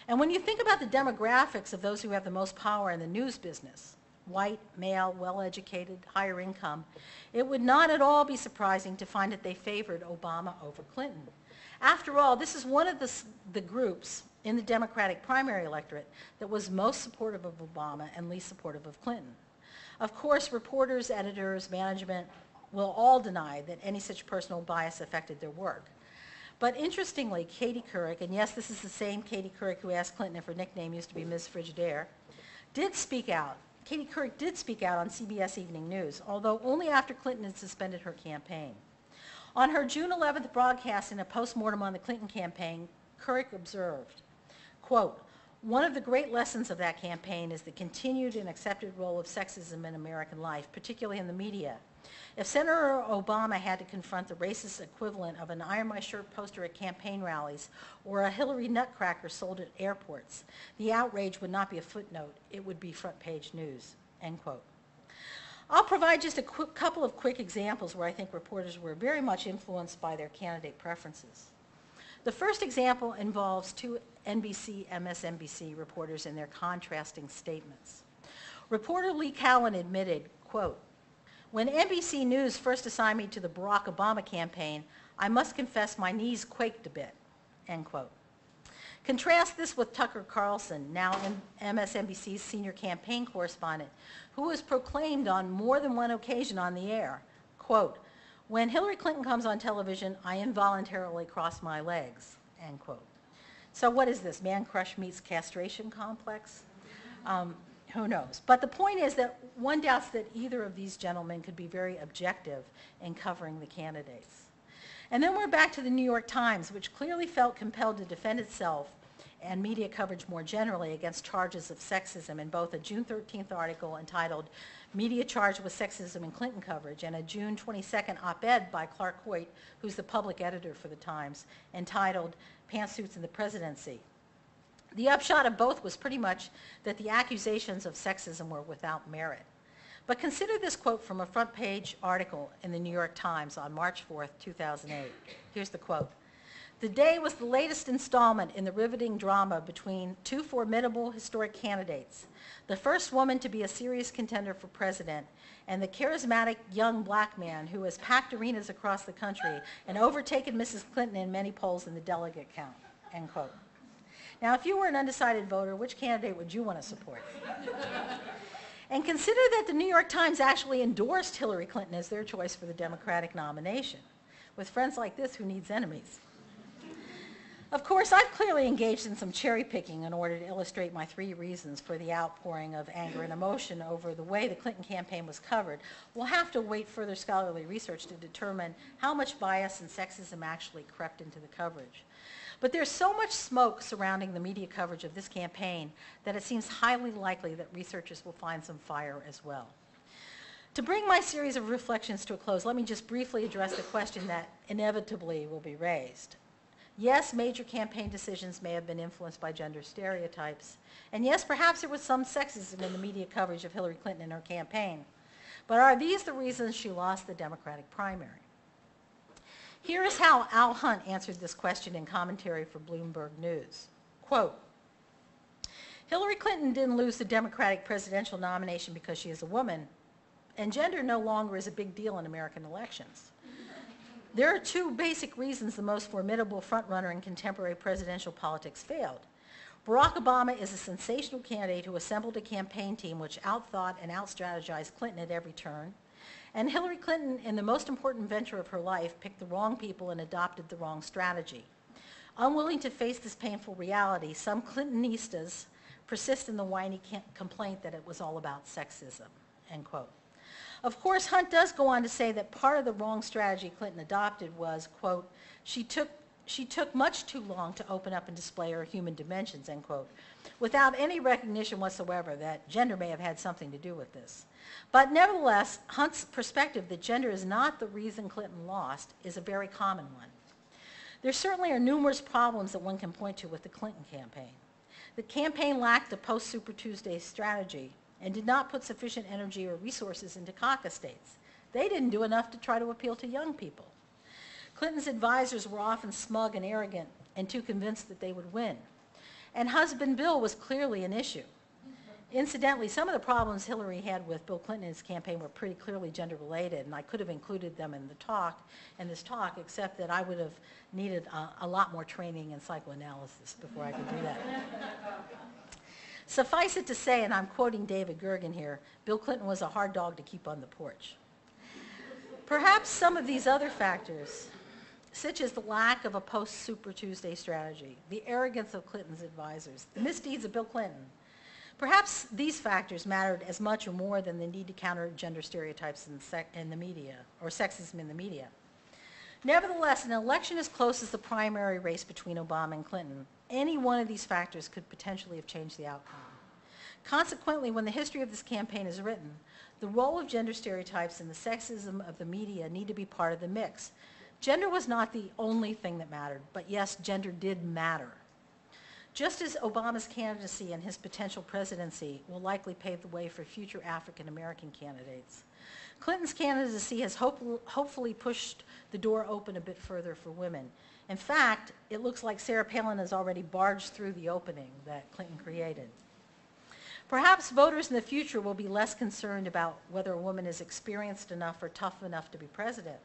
And when you think about the demographics of those who have the most power in the news business, white, male, well-educated, higher income, it would not at all be surprising to find that they favored Obama over Clinton. After all, this is one of the groups in the Democratic primary electorate that was most supportive of Obama and least supportive of Clinton. Of course, reporters, editors, management will all deny that any such personal bias affected their work. But interestingly, Katie Couric, and yes, this is the same Katie Couric who asked Clinton if her nickname used to be Ms. Frigidaire, did speak out. Katie Couric did speak out on CBS Evening News, although only after Clinton had suspended her campaign. On her June 11th broadcast in a postmortem on the Clinton campaign, Couric observed, quote, "One of the great lessons of that campaign is the continued and accepted role of sexism in American life, particularly in the media. If Senator Obama had to confront the racist equivalent of an Iron My Shirt poster at campaign rallies or a Hillary nutcracker sold at airports, the outrage would not be a footnote, it would be front page news," end quote. I'll provide just a couple of quick examples where I think reporters were very much influenced by their candidate preferences. The first example involves two NBC, MSNBC reporters and their contrasting statements. Reporter Lee Cowan admitted, quote, "When NBC News first assigned me to the Barack Obama campaign, I must confess my knees quaked a bit," end quote. Contrast this with Tucker Carlson, now MSNBC's senior campaign correspondent, who was proclaimed on more than one occasion on the air, quote, "When Hillary Clinton comes on television, I involuntarily cross my legs," end quote. So what is this, man crush meets castration complex? Who knows? But the point is that one doubts that either of these gentlemen could be very objective in covering the candidates. And then we're back to the New York Times, which clearly felt compelled to defend itself and media coverage more generally against charges of sexism in both a June 13th article entitled "Media Charged with Sexism in Clinton Coverage" and a June 22nd op-ed by Clark Hoyt, who's the public editor for the Times, entitled "Pantsuits in the Presidency." The upshot of both was pretty much that the accusations of sexism were without merit. But consider this quote from a front page article in the New York Times on March 4th, 2008. Here's the quote. "The day was the latest installment in the riveting drama between two formidable historic candidates, the first woman to be a serious contender for president, and the charismatic young black man who has packed arenas across the country and overtaken Mrs. Clinton in many polls in the delegate count," end quote. Now, if you were an undecided voter, which candidate would you want to support? And consider that the New York Times actually endorsed Hillary Clinton as their choice for the Democratic nomination. With friends like this, who needs enemies? Of course, I've clearly engaged in some cherry picking in order to illustrate my three reasons for the outpouring of anger and emotion over the way the Clinton campaign was covered. We'll have to wait further scholarly research to determine how much bias and sexism actually crept into the coverage. But there's so much smoke surrounding the media coverage of this campaign that it seems highly likely that researchers will find some fire as well. To bring my series of reflections to a close, let me just briefly address the question that inevitably will be raised. Yes, major campaign decisions may have been influenced by gender stereotypes. And yes, perhaps there was some sexism in the media coverage of Hillary Clinton and her campaign. But are these the reasons she lost the Democratic primary? Here is how Al Hunt answered this question in commentary for Bloomberg News. Quote, "Hillary Clinton didn't lose the Democratic presidential nomination because she is a woman, and gender no longer is a big deal in American elections. There are two basic reasons the most formidable frontrunner in contemporary presidential politics failed. Barack Obama is a sensational candidate who assembled a campaign team which outthought and outstrategized Clinton at every turn. And Hillary Clinton, in the most important venture of her life, picked the wrong people and adopted the wrong strategy. Unwilling to face this painful reality, some Clintonistas persist in the whiny complaint that it was all about sexism, end quote. Of course, Hunt does go on to say that part of the wrong strategy Clinton adopted was, quote, she took much too long to open up and display her human dimensions, end quote, without any recognition whatsoever that gender may have had something to do with this. But nevertheless, Hunt's perspective that gender is not the reason Clinton lost is a very common one. There certainly are numerous problems that one can point to with the Clinton campaign. The campaign lacked a post-Super Tuesday strategy and did not put sufficient energy or resources into caucus states. They didn't do enough to try to appeal to young people. Clinton's advisors were often smug and arrogant and too convinced that they would win. And husband Bill was clearly an issue. Incidentally, some of the problems Hillary had with Bill Clinton in his campaign were pretty clearly gender-related, and I could have included them in this talk, except that I would have needed a lot more training in psychoanalysis before I could do that. Suffice it to say, and I'm quoting David Gergen here, Bill Clinton was a hard dog to keep on the porch. Perhaps some of these other factors, such as the lack of a post-Super Tuesday strategy, the arrogance of Clinton's advisors, the misdeeds of Bill Clinton, perhaps these factors mattered as much or more than the need to counter gender stereotypes in the media, or sexism in the media. Nevertheless, an election as close as the primary race between Obama and Clinton, any one of these factors could potentially have changed the outcome. Consequently, when the history of this campaign is written, the role of gender stereotypes and the sexism of the media need to be part of the mix. Gender was not the only thing that mattered, but yes, gender did matter. Just as Obama's candidacy and his potential presidency will likely pave the way for future African American candidates, Clinton's candidacy has hopefully pushed the door open a bit further for women. In fact, it looks like Sarah Palin has already barged through the opening that Clinton created. Perhaps voters in the future will be less concerned about whether a woman is experienced enough or tough enough to be president.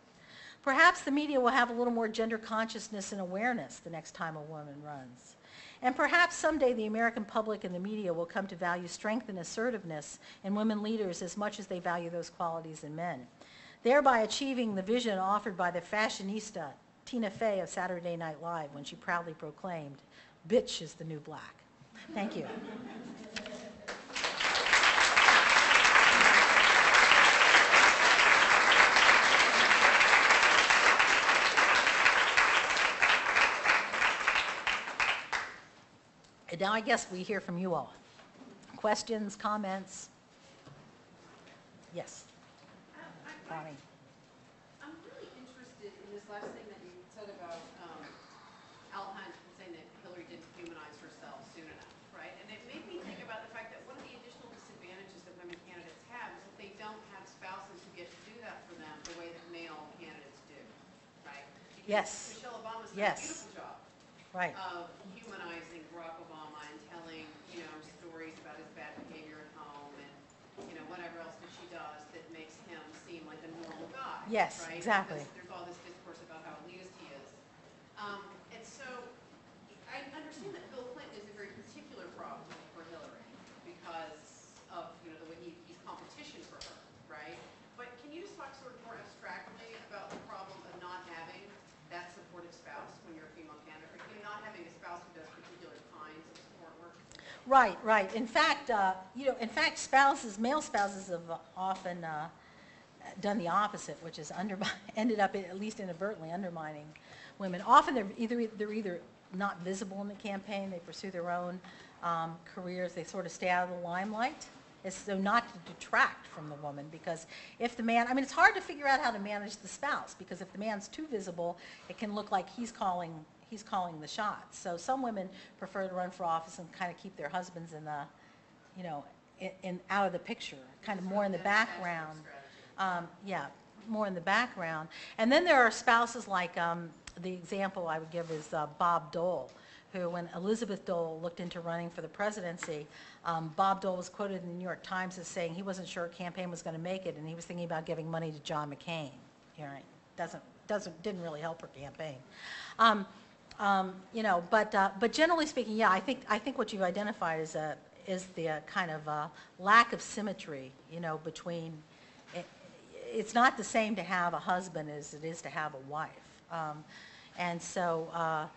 Perhaps the media will have a little more gender consciousness and awareness the next time a woman runs. And perhaps someday the American public and the media will come to value strength and assertiveness in women leaders as much as they value those qualities in men, thereby achieving the vision offered by the fashionista Tina Fey of Saturday Night Live when she proudly proclaimed, "Bitch is the new black." Thank you. And now I guess we hear from you all. Questions, comments? Yes. Bonnie. I'm really interested in this last thing that you said about Al Hunt saying that Hillary didn't humanize herself soon enough, right? And it made me think about the fact that one of the additional disadvantages that women candidates have is that they don't have spouses who get to do that for them the way that male candidates do, right? Because Yes. Michelle Obama's done Yes. a beautiful job Right. of humanizing Barack Obama and telling, stories about his bad behavior at home and, whatever else that she does that makes him seem like a normal guy. Yes, right? exactly. Because there's all this discourse about how elitist he is. And so I understand that Bill Clinton is a very particular problem for Hillary because of, the way he's competition for her, right? But can you just talk sort of more abstractly about the problem of not having that supportive spouse when you're a female candidate, or not having a spouse who does particular kinds of support work? Right, right. In fact, male spouses have often done the opposite, which is ended up at least inadvertently undermining women. Often they're either not visible in the campaign, they pursue their own careers, they sort of stay out of the limelight, as so not to detract from the woman, because if the man, it's hard to figure out how to manage the spouse, because if the man's too visible, it can look like he's calling the shots. So some women prefer to run for office and kind of keep their husbands in the, out of the picture, kind of more in the background. More in the background. And then there are spouses like, the example I would give is Bob Dole, who, when Elizabeth Dole looked into running for the presidency, Bob Dole was quoted in the New York Times as saying he wasn't sure a campaign was going to make it, and he was thinking about giving money to John McCain. Didn't really help her campaign. But generally speaking, yeah, I think what you've identified is the kind of lack of symmetry, between. It's not the same to have a husband as it is to have a wife, and so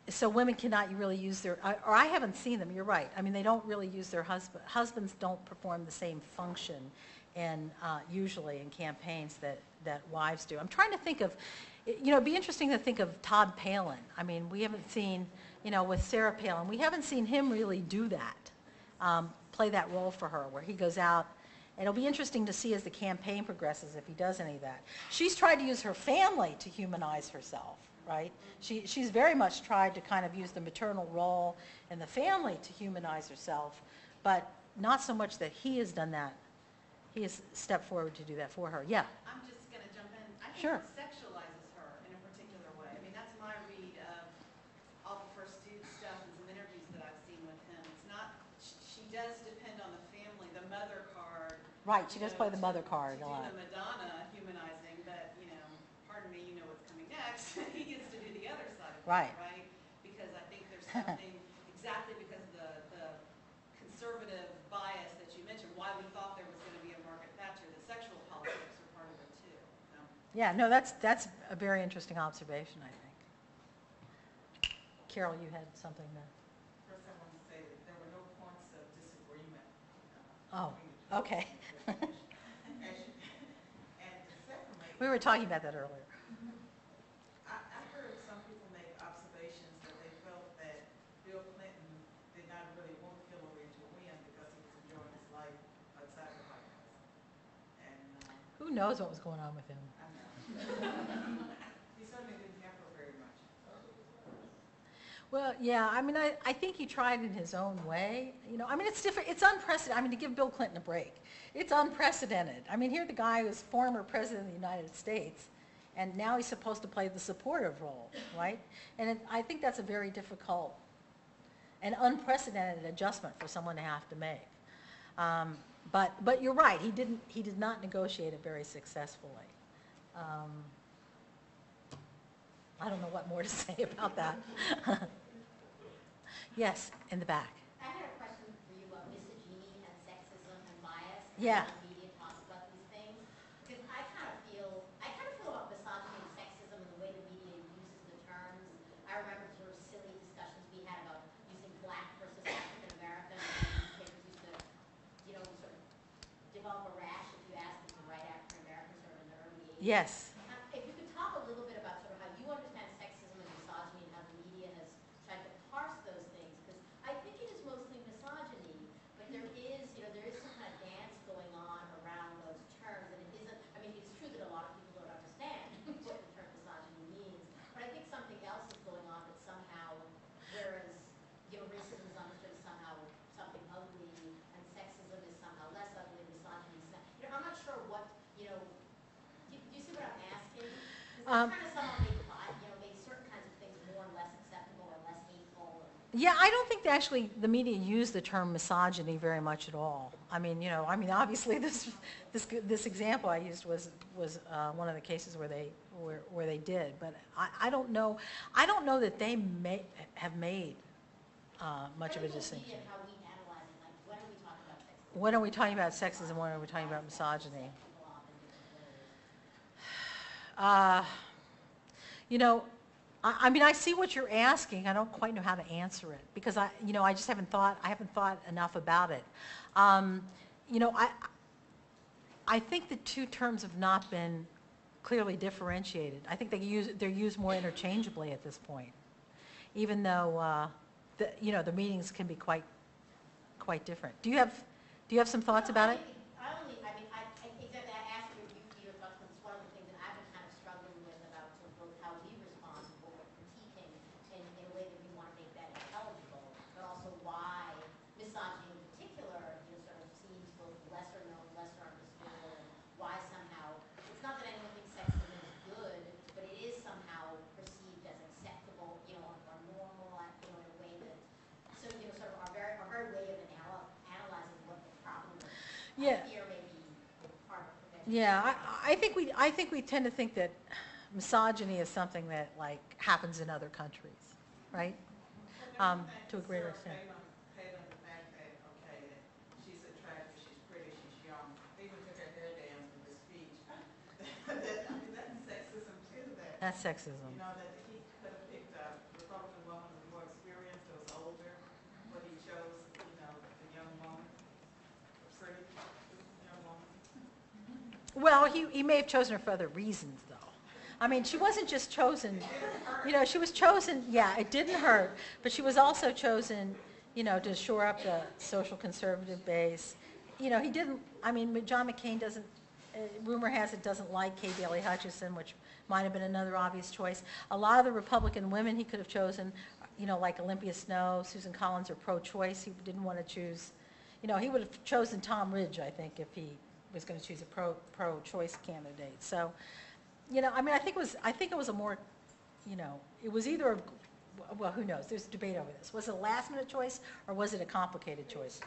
so women cannot really use their, or I haven't seen them. You're right. I mean, they don't really use their husbands don't perform the same function, usually in campaigns that wives do. I'm trying to think of. It'd be interesting to think of Todd Palin. I mean, we haven't seen, with Sarah Palin, we haven't seen him really do that, play that role for her, where he goes out. And it'll be interesting to see as the campaign progresses if he does any of that. She's tried to use her family to humanize herself, right? She's very much tried to kind of use the maternal role in the family to humanize herself, but not so much that he has done that. He has stepped forward to do that for her. Yeah? I'm just going to jump in. I think Sure. it sexualizes her in a particular way. I mean, that's my read of all the First Dude stuff and some interviews that I've seen with him. It's not, she does depend on the family, the mother card. Right, she does play the mother card a to lot. do the Madonna humanizing, but, pardon me, you know what's coming next. He gets to do the other side of it, Right. right? Because I think there's something, exactly because of the conservative bias that you mentioned, why we thought there was going to be a Margaret Thatcher, the sexual politics are part of it too. So. Yeah, no, that's a very interesting observation, I think. Carol, you had something there. First, I want to say that there were no points of disagreement. Oh, between the two. okay. And secondly, We were talking about that earlier. I heard some people make observations that they felt that Bill Clinton did not really want Hillary to win because he was enjoying his life outside the White House. And Who knows what was going on with him? I know. He certainly didn't help her very much. Well, yeah, I mean, I think he tried in his own way. I mean, it's different. It's unprecedented. I mean, to give Bill Clinton a break, it's unprecedented. I mean, here the guy was former president of the United States, and now he's supposed to play the supportive role, right? And I think that's a very difficult and unprecedented adjustment for someone to have to make. But you're right. He did not negotiate it very successfully. I don't know what more to say about that. Yes, in the back. I had a question for you about misogyny and sexism and bias. Yeah. How the media talks about these things. Because I kind of feel about misogyny and sexism and the way the media uses the terms. I remember sort of silly discussions we had about using black versus African American. And newspapers used to, sort of develop a rash if you asked them to write African American sort of in the early 80s. Yes. If you could talk a little bit about sort of how you understand sexism and misogyny and how the media has tried to parse those things, because I think it is mostly misogyny, but there is some kind of dance going on around those terms, and it isn't, I mean, it's true that a lot of people don't understand what the term misogyny means, but I think something else is going on that somehow, whereas, racism is understood as somehow something ugly, and sexism is somehow less ugly, and misogyny is not, I'm not sure what, do you see what I'm asking? Because that's kind of somehow make certain kinds of things more and less acceptable or less hateful. Yeah, I don't think actually the media used the term misogyny very much at all. I mean, obviously this example I used was one of the cases where they did, but I don't know that they have made much of a distinction. How we analyze it, like when are we talking about sexism? When are we talking about sexism? When are we talking about misogyny? I mean, I see what you're asking. I don't quite know how to answer it because I just haven't thought enough about it. I think the two terms have not been clearly differentiated. I think they're used more interchangeably at this point, even though the meanings can be quite different. Do you have some thoughts about it? Exactly, I asked your thoughts, because it's one of the things that I've been kind of struggling with about sort of both how we respond to what we're critiquing in a way that we want to make that intelligible, but also why misogyny in particular, sort of seems both lesser known, lesser understood, and why somehow, it's not that anyone thinks sexism is good, but it is somehow perceived as acceptable, or normal, in a way that, so, sort of our very way of analyzing what the problem is. Yeah. Fear may be part of prevention. Yeah, I think we tend to think that misogyny is something that like happens in other countries, right? To a greater extent. Paid on the fact that, okay, that she's attractive, she's pretty, she's young. They even took her hair down from the speech. I mean, that's sexism too, that, That's sexism. you know, that he could have picked a Republican woman with more experience, that was older, but he chose, you know, the young woman, the pretty young woman. Well, he may have chosen her for other reasons, though. I mean, she wasn't just chosen, you know, she was chosen, yeah, it didn't hurt, but she was also chosen, you know, to shore up the social conservative base. You know, he didn't, I mean, John McCain doesn't, rumor has it, doesn't like Kay Bailey Hutchison, which might have been another obvious choice. A lot of the Republican women he could have chosen, you know, like Olympia Snowe, Susan Collins, are pro-choice. He didn't want to choose, you know, he would have chosen Tom Ridge, I think, if he was going to choose a pro-choice candidate. So, you know, I mean, I think it was a more, you know, it was either, well, who knows? There's debate over this. Was it a last-minute choice or was it a complicated choice?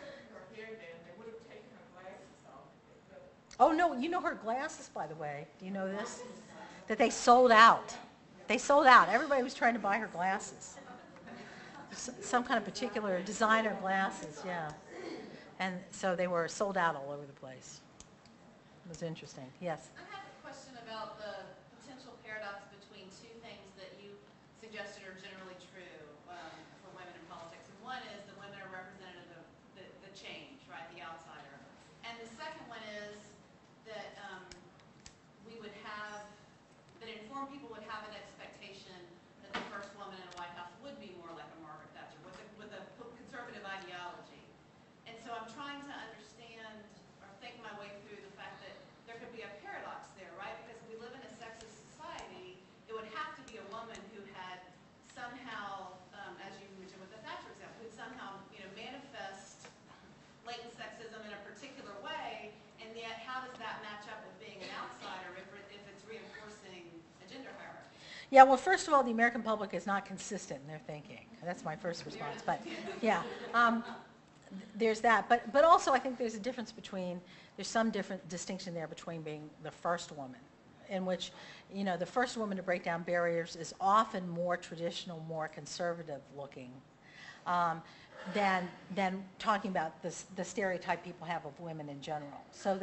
Oh, no, you know her glasses, by the way. Do you know this? That they sold out. They sold out. Everybody was trying to buy her glasses. Some kind of particular designer glasses, yeah. And so they were sold out all over the place. It was interesting. Yes? I have a question about the potential paradox between two things that you suggested are generally true for women in politics. And one is the women are representative of the change, right, the outsider. And the second one is that we would have, that informed people would have an expectation that the first woman in a White House would be more like a Margaret Thatcher with a conservative ideology. And so I'm trying to understand or think my way through the fact that there could be a paradox there, right? Because if we live in a sexist society, it would have to be a woman who had somehow, as you mentioned with the Thatcher example, who would somehow, you know, manifest latent sexism in a particular way, and yet how does that match up with being an outsider if it's reinforcing a gender hierarchy? Yeah, well, first of all, the American public is not consistent in their thinking. That's my first response. But, yeah, there's that. But also, I think there's a difference between, there's some different distinction there between being the first woman, in which, you know, the first woman to break down barriers is often more traditional, more conservative looking than talking about the stereotype people have of women in general. So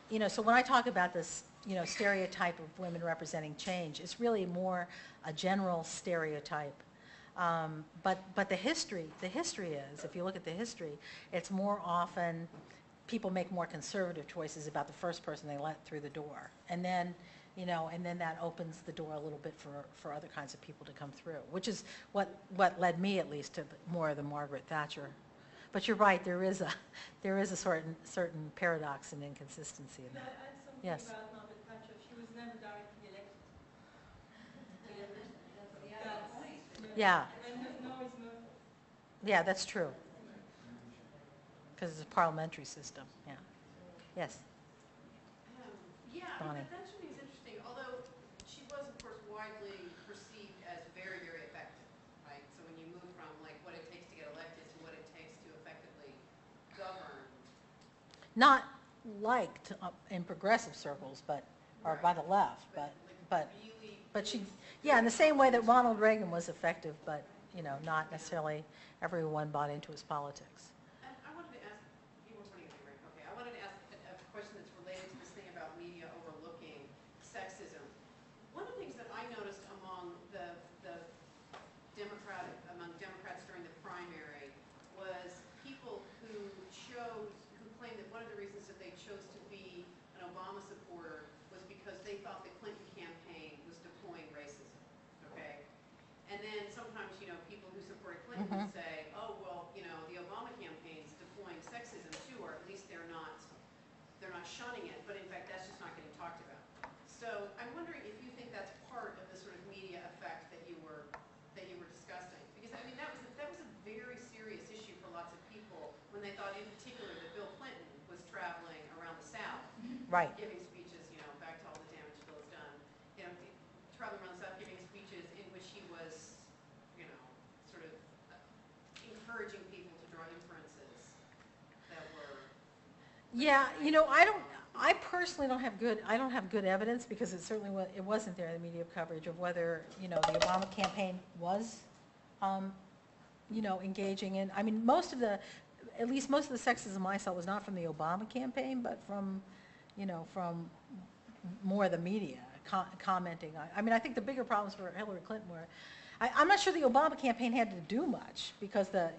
you know, so when I talk about this, you know, stereotype of women representing change, it's really more a general stereotype. But the history is, if you look at the history, it's more often people make more conservative choices about the first person they let through the door. And then, you know, and then that opens the door a little bit for other kinds of people to come through, which is what led me, at least, to more of the Margaret Thatcher. But you're right, there is a certain paradox and inconsistency in that. Yes. About Margaret Thatcher, she was never directly elected. Yeah. And no is no. Yeah, that's true. Because it's a parliamentary system, yeah. Yes. Yeah, Bonnie. that to me is interesting, although she was, of course, widely perceived as very, very effective, right? So when you move from, like, what it takes to get elected to what it takes to effectively govern. Not liked in progressive circles, but, or by the left, but she, yeah, in the same way that Ronald Reagan was effective, but, you know, not necessarily everyone bought into his politics. I wanted to ask, you were pointing at me, right? Okay, I wanted to ask a question that's related to this thing about media overlooking sexism. One of the things that I noticed among Democrats during the primary was people who claimed that one of the reasons that they chose to be an Obama supporter was because they thought the Clinton campaign was deploying racism, okay? And then sometimes, you know, people who supported Clinton would say, oh, well, you know, the Obama campaign's deploying sexism too, or at least they're not shunning it, but in fact, that's just not getting talked about. So I'm wondering if you think that's part of the sort of media effect that you were discussing, because I mean that was a very serious issue for lots of people when they thought, in particular, that Bill Clinton was traveling around the South, Right. giving speeches, you know, back to all the damage Bill's done, you know, traveling around the South, giving speeches in which he was, you know, sort of encouraging people to draw inferences that were. Yeah, you know, I I personally I don't have good evidence, because it certainly it wasn't there in the media coverage of whether, the Obama campaign was, engaging in, I mean, at least most of the sexism I saw was not from the Obama campaign, but from more of the media commenting on. I mean, I think the bigger problems for Hillary Clinton were, I'm not sure the Obama campaign had to do much, because the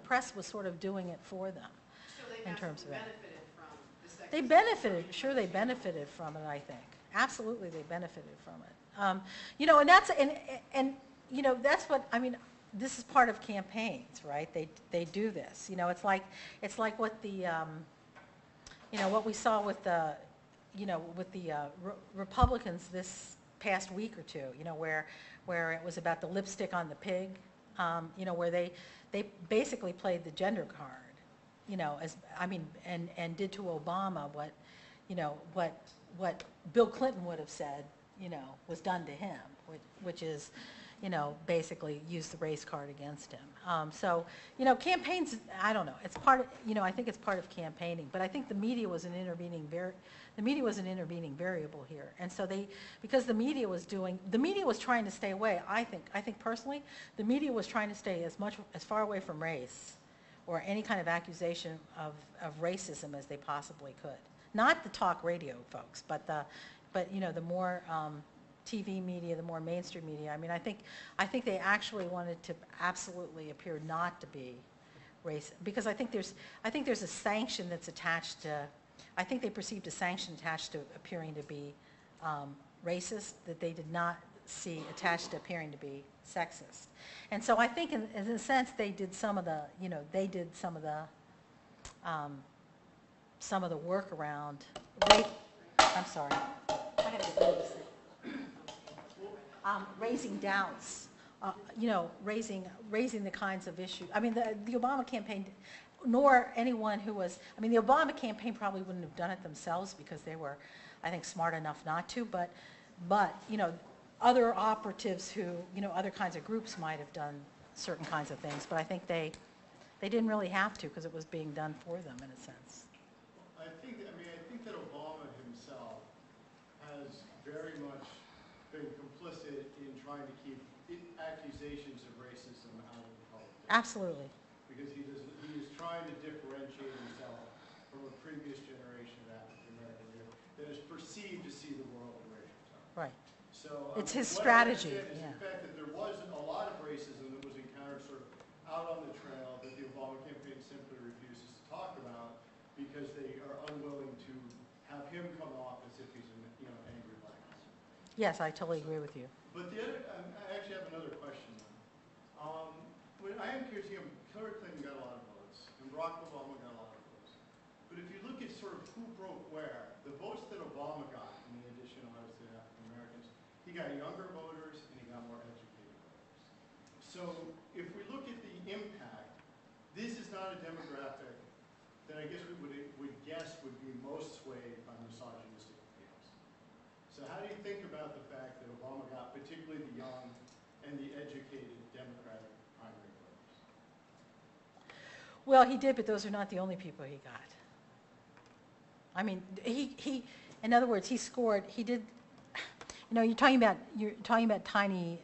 press was sort of doing it for them. So they in terms of that. benefited from the sexism. They benefited, sure they benefited from it, I think. Absolutely they benefited from it. And that's what, I mean, this is part of campaigns, right? They do this. It's like what the, what we saw with the, Republicans this past week or two, where it was about the lipstick on the pig, where they basically played the gender card, and did to Obama what Bill Clinton would have said, was done to him, which is, basically use the race card against him. So, campaigns, I don't know, it's part of, I think it's part of campaigning, but I think the media was an intervening variable here. And so because the media was trying to stay away, I think personally, the media was trying to stay as far away from race or any kind of accusation of racism as they possibly could. Not the talk radio folks, but the more TV media, the more mainstream media. I mean, I think they actually wanted to absolutely appear not to be racist, because I think there's a sanction that's attached to. I think they perceived a sanction attached to appearing to be racist that they did not see attached to appearing to be sexist. And so I think, in a sense, they did some of the, work around. I'm sorry. I had to do this thing. Raising doubts, raising the kinds of issues. I mean, the Obama campaign, nor anyone who was, the Obama campaign probably wouldn't have done it themselves, because they were, I think, smart enough not to, but other operatives who, other kinds of groups might have done certain kinds of things, but I think they didn't really have to, because it was being done for them in a sense. I think that Obama himself has very much been complicit in trying to keep accusations of racism out of the public. Absolutely. Because he is trying to differentiate himself from a previous generation of African American that is perceived to see the world in racial terms. Right. So it's his what strategy. I understand is the fact that there was a lot of racism that was encountered sort of out on the trail that the Obama campaign simply refuses to talk about, because they are unwilling to have him come off as if he's an angry black man. Yes, I totally agree with you. But the other, I actually have another question. When I am curious, Hillary Clinton got a lot of votes, and Barack Obama got a lot of votes. But if you look at sort of who broke where, the votes that Obama got, in addition, obviously, to African Americans, he got younger voters and he got more educated voters. So if we look at the impact, this is not a demographic that I guess we would guess would be most swayed by misogynistic appeals. So how do you think about the fact that Obama got particularly the young and the educated Democratic primary voters? Well, he did, but those are not the only people he got. I mean, he in other words, he scored. He did. You're talking about tiny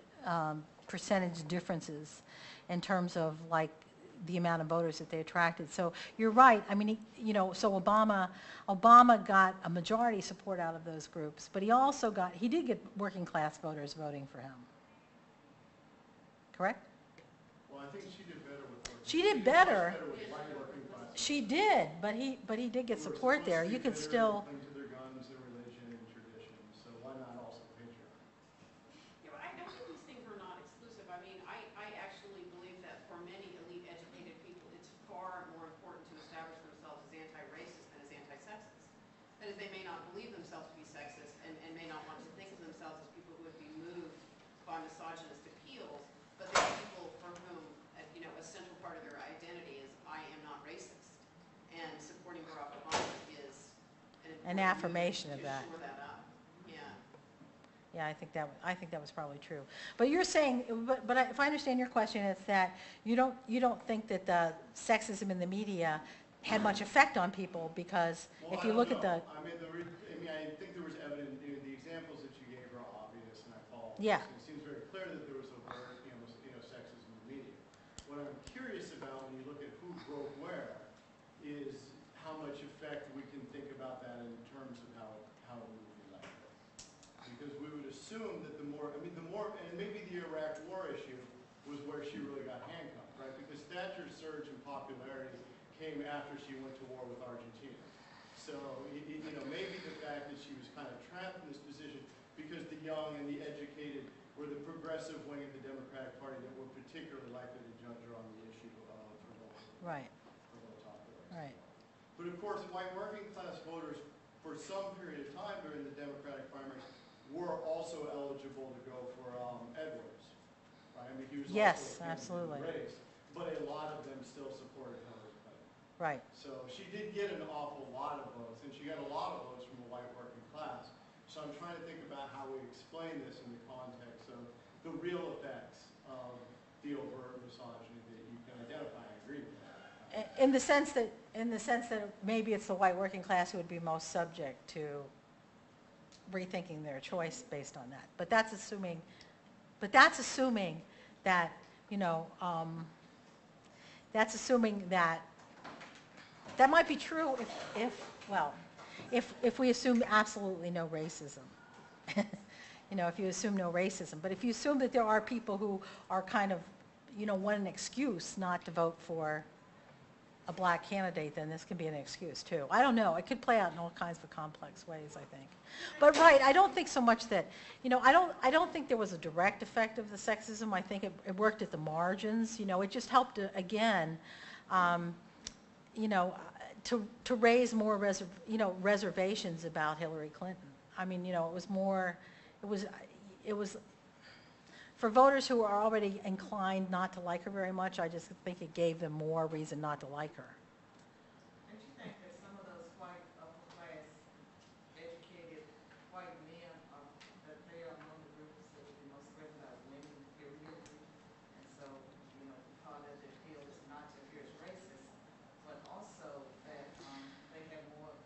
percentage differences in terms of like the amount of voters that they attracted. So you're right. I mean, so Obama got a majority support out of those groups, but he did get working class voters voting for him. Correct? Well, I think she did better with working. She did better. Much better with white working class. She did, but he did get support there. You could still. To their guns and religion and tradition, so why not also patriotic? Yeah, but I think these things are not exclusive. I mean, I actually believe that for many elite educated people, it's far more important to establish themselves as anti-racist than as anti-sexist. That is, they may not believe themselves to be sexist and may not want to think of themselves as people who would be moved by misogynist appeals, but there are people for whom, a central part of their identity is, I am not racist. And supporting Barack Obama is An affirmation of that. To shore that up. Yeah. Yeah, I think that was probably true. But you're saying, but if I understand your question, it's that you don't think that the sexism in the media had much effect on people, because Well, if I you don't look at know. the, I think there was evidence, the examples that you gave are obvious, and I follow. Yeah. It seems very clear that there was overt, sexism in the media. What I'm curious about when you look at who broke where is how much effect we can think about that in terms of how it would be elected. Because we would assume that the more, and maybe the Iraq War issue was where she really got handcuffed, right? Because Thatcher's surge in popularity came after she went to war with Argentina. So, maybe the fact that she was kind of trapped in this position because the young and the educated were the progressive wing of the Democratic Party that were particularly likely to judge her on the issue for right, vote popular. right. But of course, white working class voters, for some period of time during the Democratic primaries, were also eligible to go for Edwards. Right? He was Yes, also a candidate in absolutely. the race, but a lot of them still supported Hillary Clinton. Right. So she did get an awful lot of votes, and she got a lot of votes from the white working class. So I'm trying to think about how we explain this in the context of the real effects of the overt misogyny that you can identify. I agree with that. In the sense that maybe it's the white working class who would be most subject to rethinking their choice based on that. But that's assuming that, that's assuming that that might be true if we assume absolutely no racism. If you assume no racism. But if you assume that there are people who are kind of, want an excuse not to vote for a black candidate, then this can be an excuse too. I don't know. It could play out in all kinds of complex ways, I think. But right, I don't think so much that, I don't think there was a direct effect of the sexism. I think it worked at the margins. It just helped to, again, to raise more reservations about Hillary Clinton. It was for voters who are already inclined not to like her very much. I just think it gave them more reason not to like her. Don't you think that some of those white upper class educated white men that they are among the groups that would be most threatened by women, period? And so, part of the appeal is not to appear as racist, but also that they have more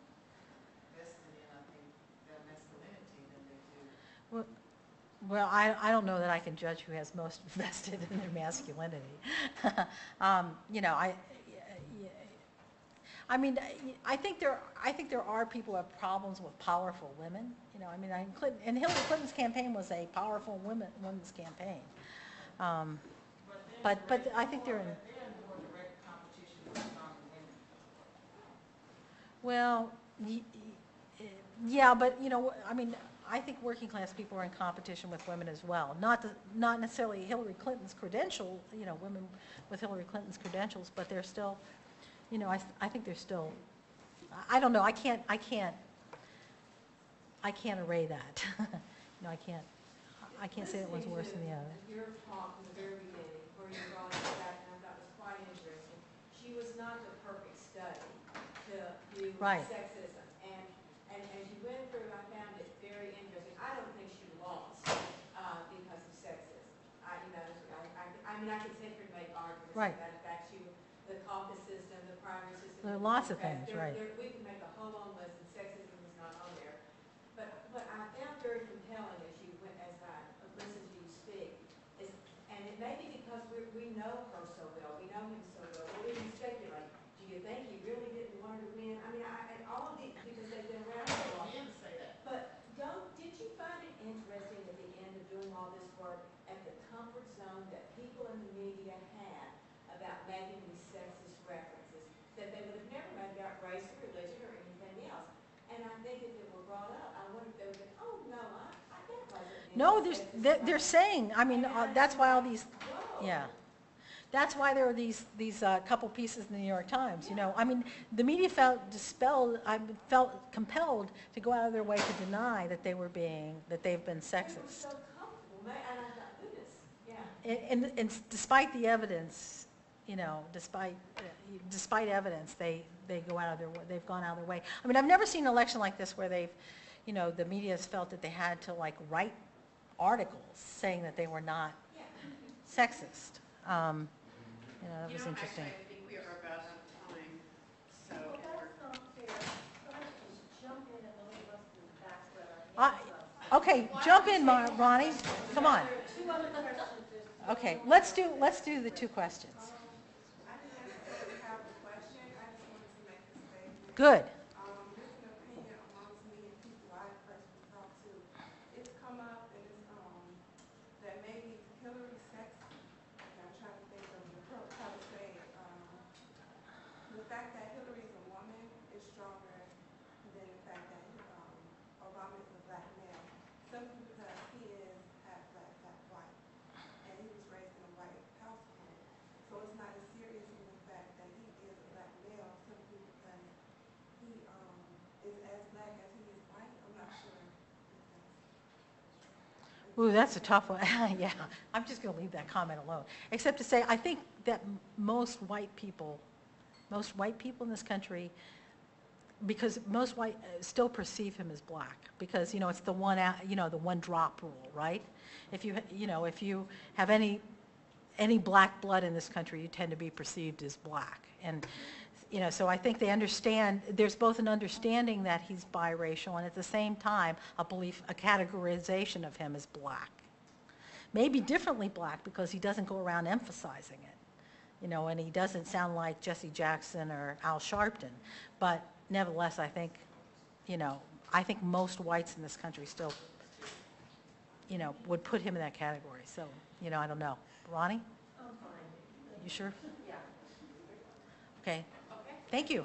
vested in, I think, their masculinity than they do. Well, I don't know that I can judge who has most vested in their masculinity. I think there are people who have problems with powerful women. And Hillary Clinton's campaign was a powerful women's campaign. But I think they're in. They're in more direct competition with stronger women. Well, yeah, but I think working class people are in competition with women as well. Not necessarily Hillary Clinton's credential, women with Hillary Clinton's credentials, but they're still, I think they're still. I don't know. I can't array that. I can't say that one's worse than the other. Your talk in the very beginning, where you brought it back, and I thought was quite interesting. She was not the perfect study to do Right. sexism. And as you went through, I found it very interesting. I don't think she lost because of sexism. I could sit here and make arguments Right. about the fact the caucus system, the primary system. There are lots of things, right. We can make a whole long list, and sexism is not on there. But what I found very compelling as I listened to you speak, and it may be because we know her so well, we know him so well, but we can speculate. Do you think he really didn't want her to win? All of these, because they've been around so long. I didn't say that. But did you find it interesting at the end of doing all this work at the comfort zone that people in the media had about making these sexist references that they would have never made about race or religion or anything else? And I think if it were brought up, I wonder if they would think, oh, no, I that wasn't. No, they're saying. That's why all these. Whoa. Yeah. That's why there are these couple pieces in the New York Times. The media felt compelled to go out of their way to deny that they've been sexist. So comfortable, and I thought, goodness, yeah. And despite the evidence, despite evidence, they've gone out of their way. I've never seen an election like this where the media has felt that they had to write articles saying that they were not sexist. That was interesting. Actually, I think we are about out of time. So Okay, jump in, Ronnie. Come on. Okay, let's do the two questions. I didn't necessarily have a question, I just wanted to make a statement. Good. Just an opinion amongst me and people I personally talk to. It's come up and it's, that maybe Hillary's sexy. Okay, I'm trying to think of how to say it. The fact that Hillary's a woman is stronger than the fact that Obama is a black male. Simply because he is half black, half white. And he was raised in a white household. So it's not as serious in the fact that he is a black male simply because he is as black as he is white. I'm not sure if that's... Ooh, that's a tough one. Yeah, I'm just going to leave that comment alone. Except to say, I think that most white people in this country, because most white still perceive him as black, because it's the one drop rule, right? If you have any black blood in this country, you tend to be perceived as black, and so I think they understand. There's both an understanding that he's biracial, and at the same time a categorization of him as black, maybe differently black because he doesn't go around emphasizing it, and he doesn't sound like Jesse Jackson or Al Sharpton, but nevertheless, I think most whites in this country still, would put him in that category. So, I don't know. Ronnie? I'm fine. You sure? Yeah. Okay. Thank you.